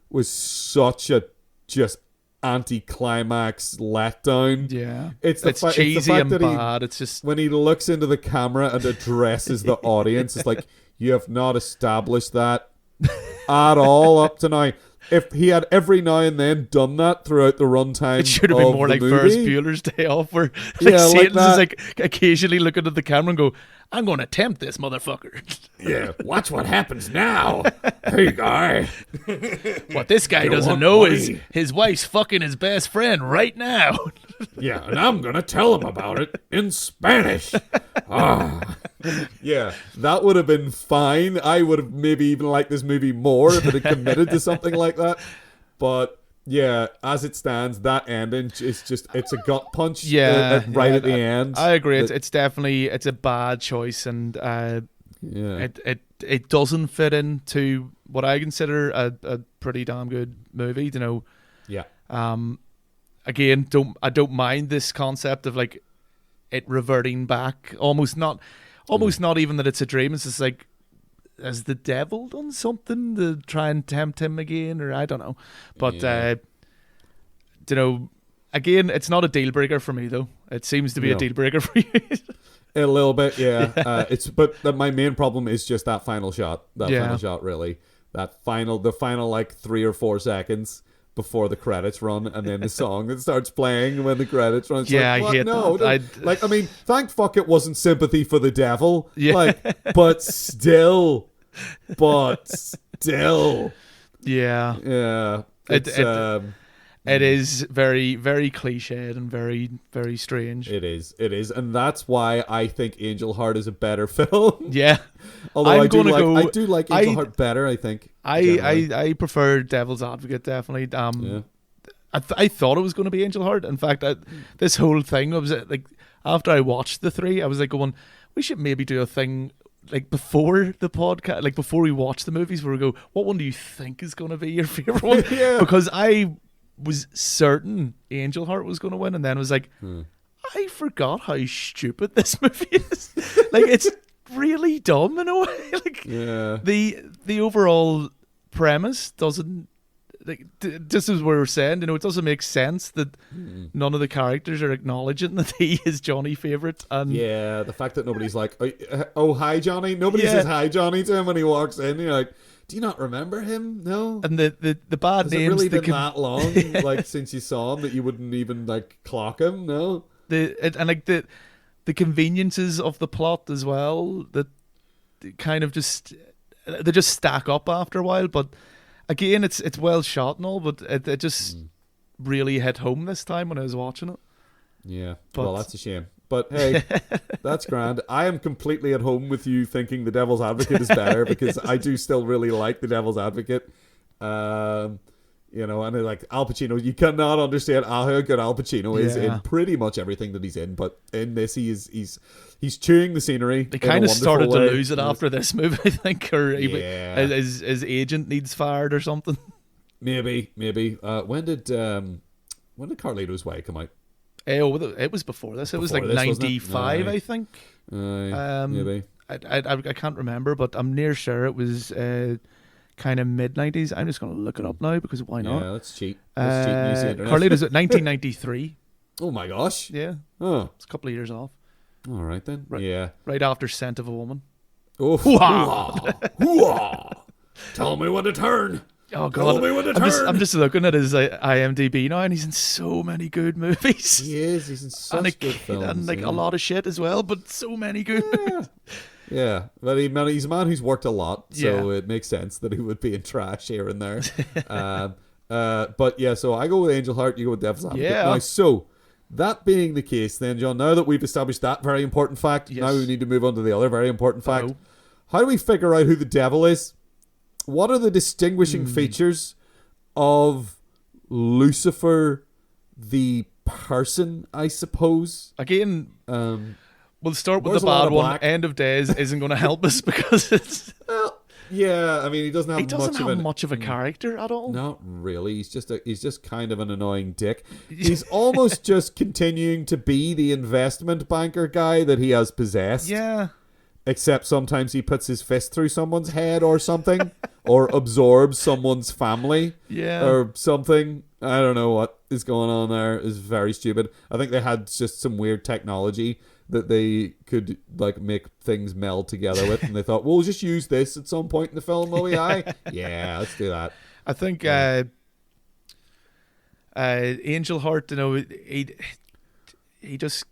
was such a just anti-climax letdown. Yeah. It's cheesy it's the fact and that bad. It's just when he looks into the camera and addresses the audience, it's like, you have not established that at all up to now. If he had every now and then done that throughout the runtime, it should have been more like Ferris Bueller's Day Off, where Satan's is like occasionally looking at the camera and go, I'm going to tempt this motherfucker. Yeah, watch what happens now. Hey, guy. What this guy doesn't know is his wife's fucking his best friend right now. Yeah, and I'm going to tell him about it in Spanish. Yeah, that would have been fine. I would have maybe even liked this movie more if it had committed to something like that. But yeah, as it stands, that ending is just, it's a gut punch at the end. I agree. It's definitely, it's a bad choice, and it doesn't fit into what I consider a pretty damn good movie, you know. Yeah. Again, I don't mind this concept of like it reverting back, almost not even that it's a dream. It's just like, has the devil done something to try and tempt him again, or I don't know. But you know, again, it's not a deal breaker for me though. It seems to be a deal breaker for you. A little bit, yeah. My main problem is just that final shot. Final shot, really. The final like 3 or 4 seconds before the credits run, and then the song that starts playing when the credits run. It's I hate that. I mean, thank fuck it wasn't Sympathy for the Devil. Yeah. But still. Yeah. Yeah. It is very, very cliched and very, very strange. It is, and that's why I think Angel Heart is a better film. Yeah, although I do like Angel Heart better. I think I prefer Devil's Advocate definitely. I thought it was going to be Angel Heart. In fact, this whole thing was like after I watched the 3, I was like going, we should maybe do a thing like before the podcast, like before we watch the movies, where we go, what one do you think is going to be your favorite one? Yeah. Because I was certain Angel Heart was going to win, and then was like, I forgot how stupid this movie is. Like, it's really dumb in a way. Like, the overall premise doesn't, like, just as we were saying, you know, it doesn't make sense that none of the characters are acknowledging that he is Johnny's favorite. And the fact that nobody's like, oh hi Johnny. Nobody says hi Johnny to him when he walks in. You're like, do you not remember him? No. And the bad Has names. It really been that long, like since you saw him, that you wouldn't even like clock him? No. The conveniences of the plot as well, that kind of just stack up after a while. But again, it's well shot and all, but it just really hit home this time when I was watching it. Yeah. Well, that's a shame. But hey, that's grand. I am completely at home with you thinking The Devil's Advocate is better, because I do still really like The Devil's Advocate. You know, and like Al Pacino, you cannot understand how good Al Pacino is in pretty much everything that he's in. But in this, he's chewing the scenery. They kind of started to lose it after this movie, I think, or his agent needs fired or something. Maybe. When did Carlito's Way come out? It was before this. It was like 95, I think. Maybe. I can't remember, but I'm near sure it was kind of mid-90s. I'm just going to look it up now, because why not? Yeah, let's cheat. Use the internet. Carlito's at 1993. Oh my gosh. Yeah. Oh. It's a couple of years off. All right then. Yeah. Right after Scent of a Woman. Oh. Hoo-ha. Tell me when to turn. Oh god! I'm just looking at his IMDb now, and he's in so many good movies. He is. He's in such good films, and like a lot of shit as well, but so many good movies. Yeah, but he's a man who's worked a lot, so Yeah. it makes sense that he would be in trash here and there. But yeah, so I go with Angel Heart, you go with Devil's Advocate. Yeah. Now, so that being the case, then John, now that we've established that very important fact, Yes. now we need to move on to the other very important fact. Uh-oh. How do we figure out who the devil is? What are the distinguishing features of Lucifer, the person, I suppose? Again, we'll start with There's the a lot bad of one. black. End of Days isn't going to help us because it's Well, yeah, I mean, he doesn't have much of a character at all. Not really. He's just kind of an annoying dick. He's almost just continuing to be the investment banker guy that he has possessed. Yeah. Except sometimes he puts his fist through someone's head or something, or absorbs someone's family, Yeah. or something. I don't know what is going on there. It's very stupid. I think they had just some weird technology that they could like make things meld together with, and they thought, we'll just use this at some point in the film, will we? Yeah, let's do that. I think Angel Heart, he just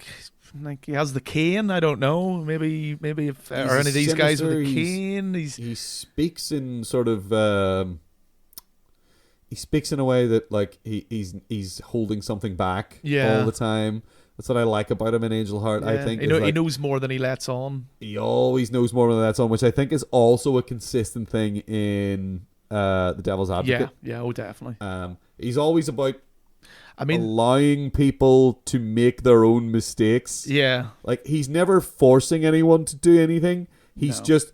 like he has the cane. I don't know. Maybe if He's or any of these guys with a sinister, cane. He speaks in sort of he speaks in a way that like he's holding something back Yeah. all the time. That's what I like about him in Angel Heart. I think he, is, he like, knows more than he lets on. he always knows more than that's on, which I think is also a consistent thing in The Devil's Advocate. Yeah, oh definitely. He's always about I mean, allowing people to make their own mistakes. yeah, Like, he's never forcing anyone to do anything. He's No. just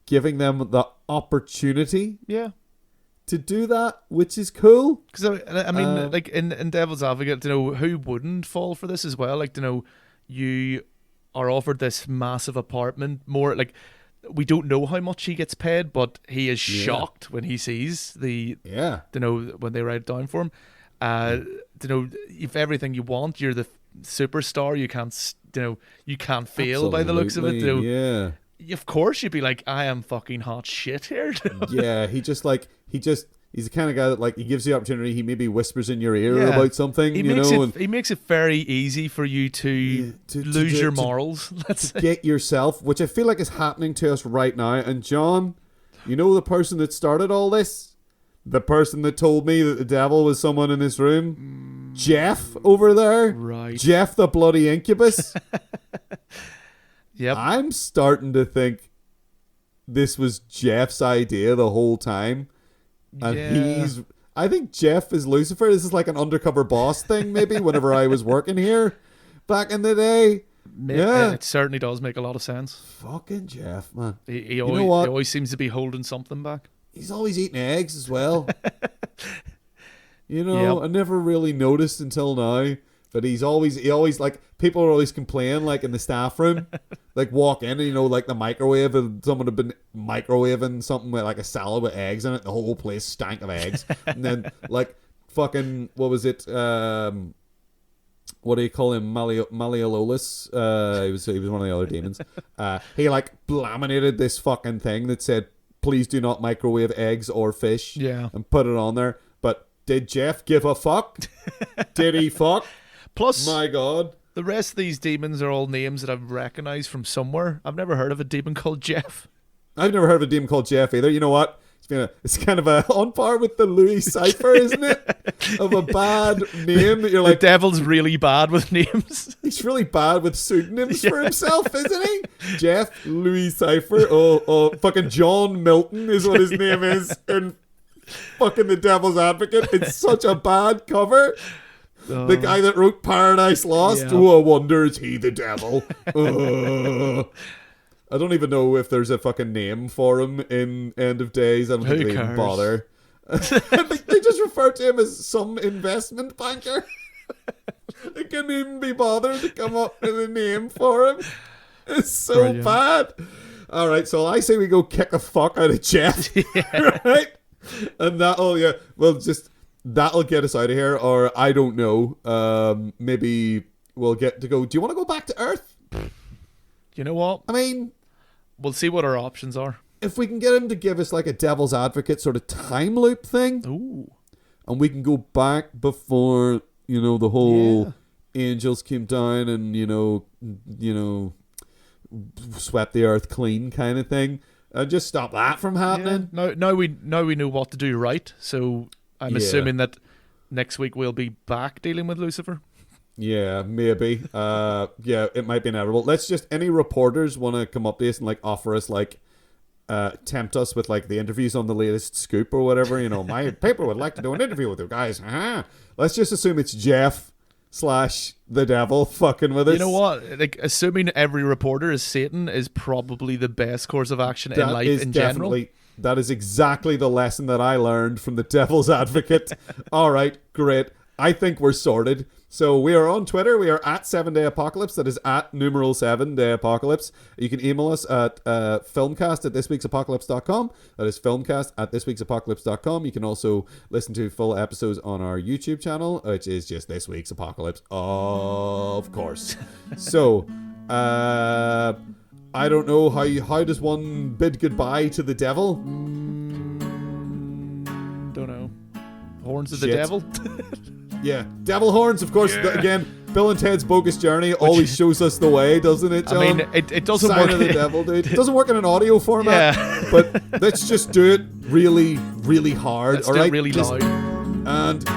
giving them the opportunity yeah. to do that, which is cool. Because I mean, like in Devil's Advocate, who wouldn't fall for this as well? Like, you are offered this massive apartment. More like we don't know how much he gets paid, but he is shocked when he sees Yeah. when they write it down for him. If everything you want, you're the superstar. You can't, you can't fail by the looks of it. Absolutely, yeah. Of course, you'd be like, I am fucking hot shit here. Yeah, he's the kind of guy that like he gives you the opportunity. He maybe whispers in your ear Yeah. about something, He makes it very easy for you to lose your to- morals. Let's say. get yourself, which I feel like is happening to us right now. And John, you know the person that started all this? The person that told me that the devil was someone in this room? Jeff over there? Right. Jeff the bloody incubus? Yep. I'm starting to think this was Jeff's idea the whole time. And Yeah. I think Jeff is Lucifer. This is like an undercover boss thing, maybe, whenever I was working here back in the day. Yeah. It certainly does make a lot of sense. Fucking Jeff, man. He know always, what? he always seems to be holding something back. He's always eating eggs as well. I never really noticed until now. But he always like, people are always complaining, like in the staff room, like walk in and like the microwave, and someone had been microwaving something with like a salad with eggs in it. The whole place stank of eggs. And then like fucking, what was it? What do you call him? Malleololus. He was one of the other demons. He like laminated this fucking thing that said, please do not microwave eggs or fish. Yeah. And put it on there. But did Jeff give a fuck? Did he fuck? Plus, My God. the rest of these demons are all names that I've recognized from somewhere. I've never heard of a demon called Jeff. I've never heard of a demon called Jeff either. You know what? It's kind of on par with the Louis Cypher, isn't it? Of a bad name that you're The like, devil's really bad with names. he's really bad with pseudonyms for himself, isn't he? Jeff Louis Cypher. Oh, fucking John Milton is what his name is in fucking The Devil's Advocate. It's such a bad cover. The guy that wrote Paradise Lost. Yeah. Oh, I wonder, is he the devil? I don't even know if there's a fucking name for him in End of Days. I don't think Who they even cares? bother. I think they just refer to him as some investment banker. They couldn't even be bothered to come up with a name for him. It's so Brilliant. bad. All right, so I say we go kick the fuck out of Jeff. Right? And that'll get us out of here, or I don't know. Maybe we'll get to go. Do you want to go back to Earth? You know what? I mean, We'll see what our options are. if we can get him to give us like a Devil's Advocate sort of time loop thing, Ooh. and we can go back before the whole angels came down and swept the earth clean kind of thing. Just stop that from happening. Yeah. Now we know what to do right. So I'm assuming that next week we'll be back dealing with Lucifer. Yeah, maybe. It might be inevitable. Let's just, any reporters want to come up to us and like offer us like tempt us with like the interviews on the latest scoop or whatever, you know, my paper would like to do an interview with you guys. Let's just assume it's Jeff / the devil fucking with us. You know what? Like, assuming every reporter is Satan is probably the best course of action in life in general. That is exactly the lesson that I learned from the devil's advocate. All right, great. I think we're sorted. So we are on Twitter. We are at 7 Day Apocalypse. That is at numeral 7 Day Apocalypse. You can email us at filmcast@thisweeksapocalypse.com. That is filmcast@thisweeksapocalypse.com. You can also listen to full episodes on our YouTube channel, which is just This Week's Apocalypse, of course. So, I don't know, how does one bid goodbye to the devil? Don't know. Horns of the devil? Yeah, devil horns, of course. Yeah. Again, Bill and Ted's Bogus Journey always shows us the way, doesn't it, John? I mean, it doesn't Sign work. of the devil, dude. It doesn't work in an audio format, but let's just do it really, really hard. Let's do it really loud. And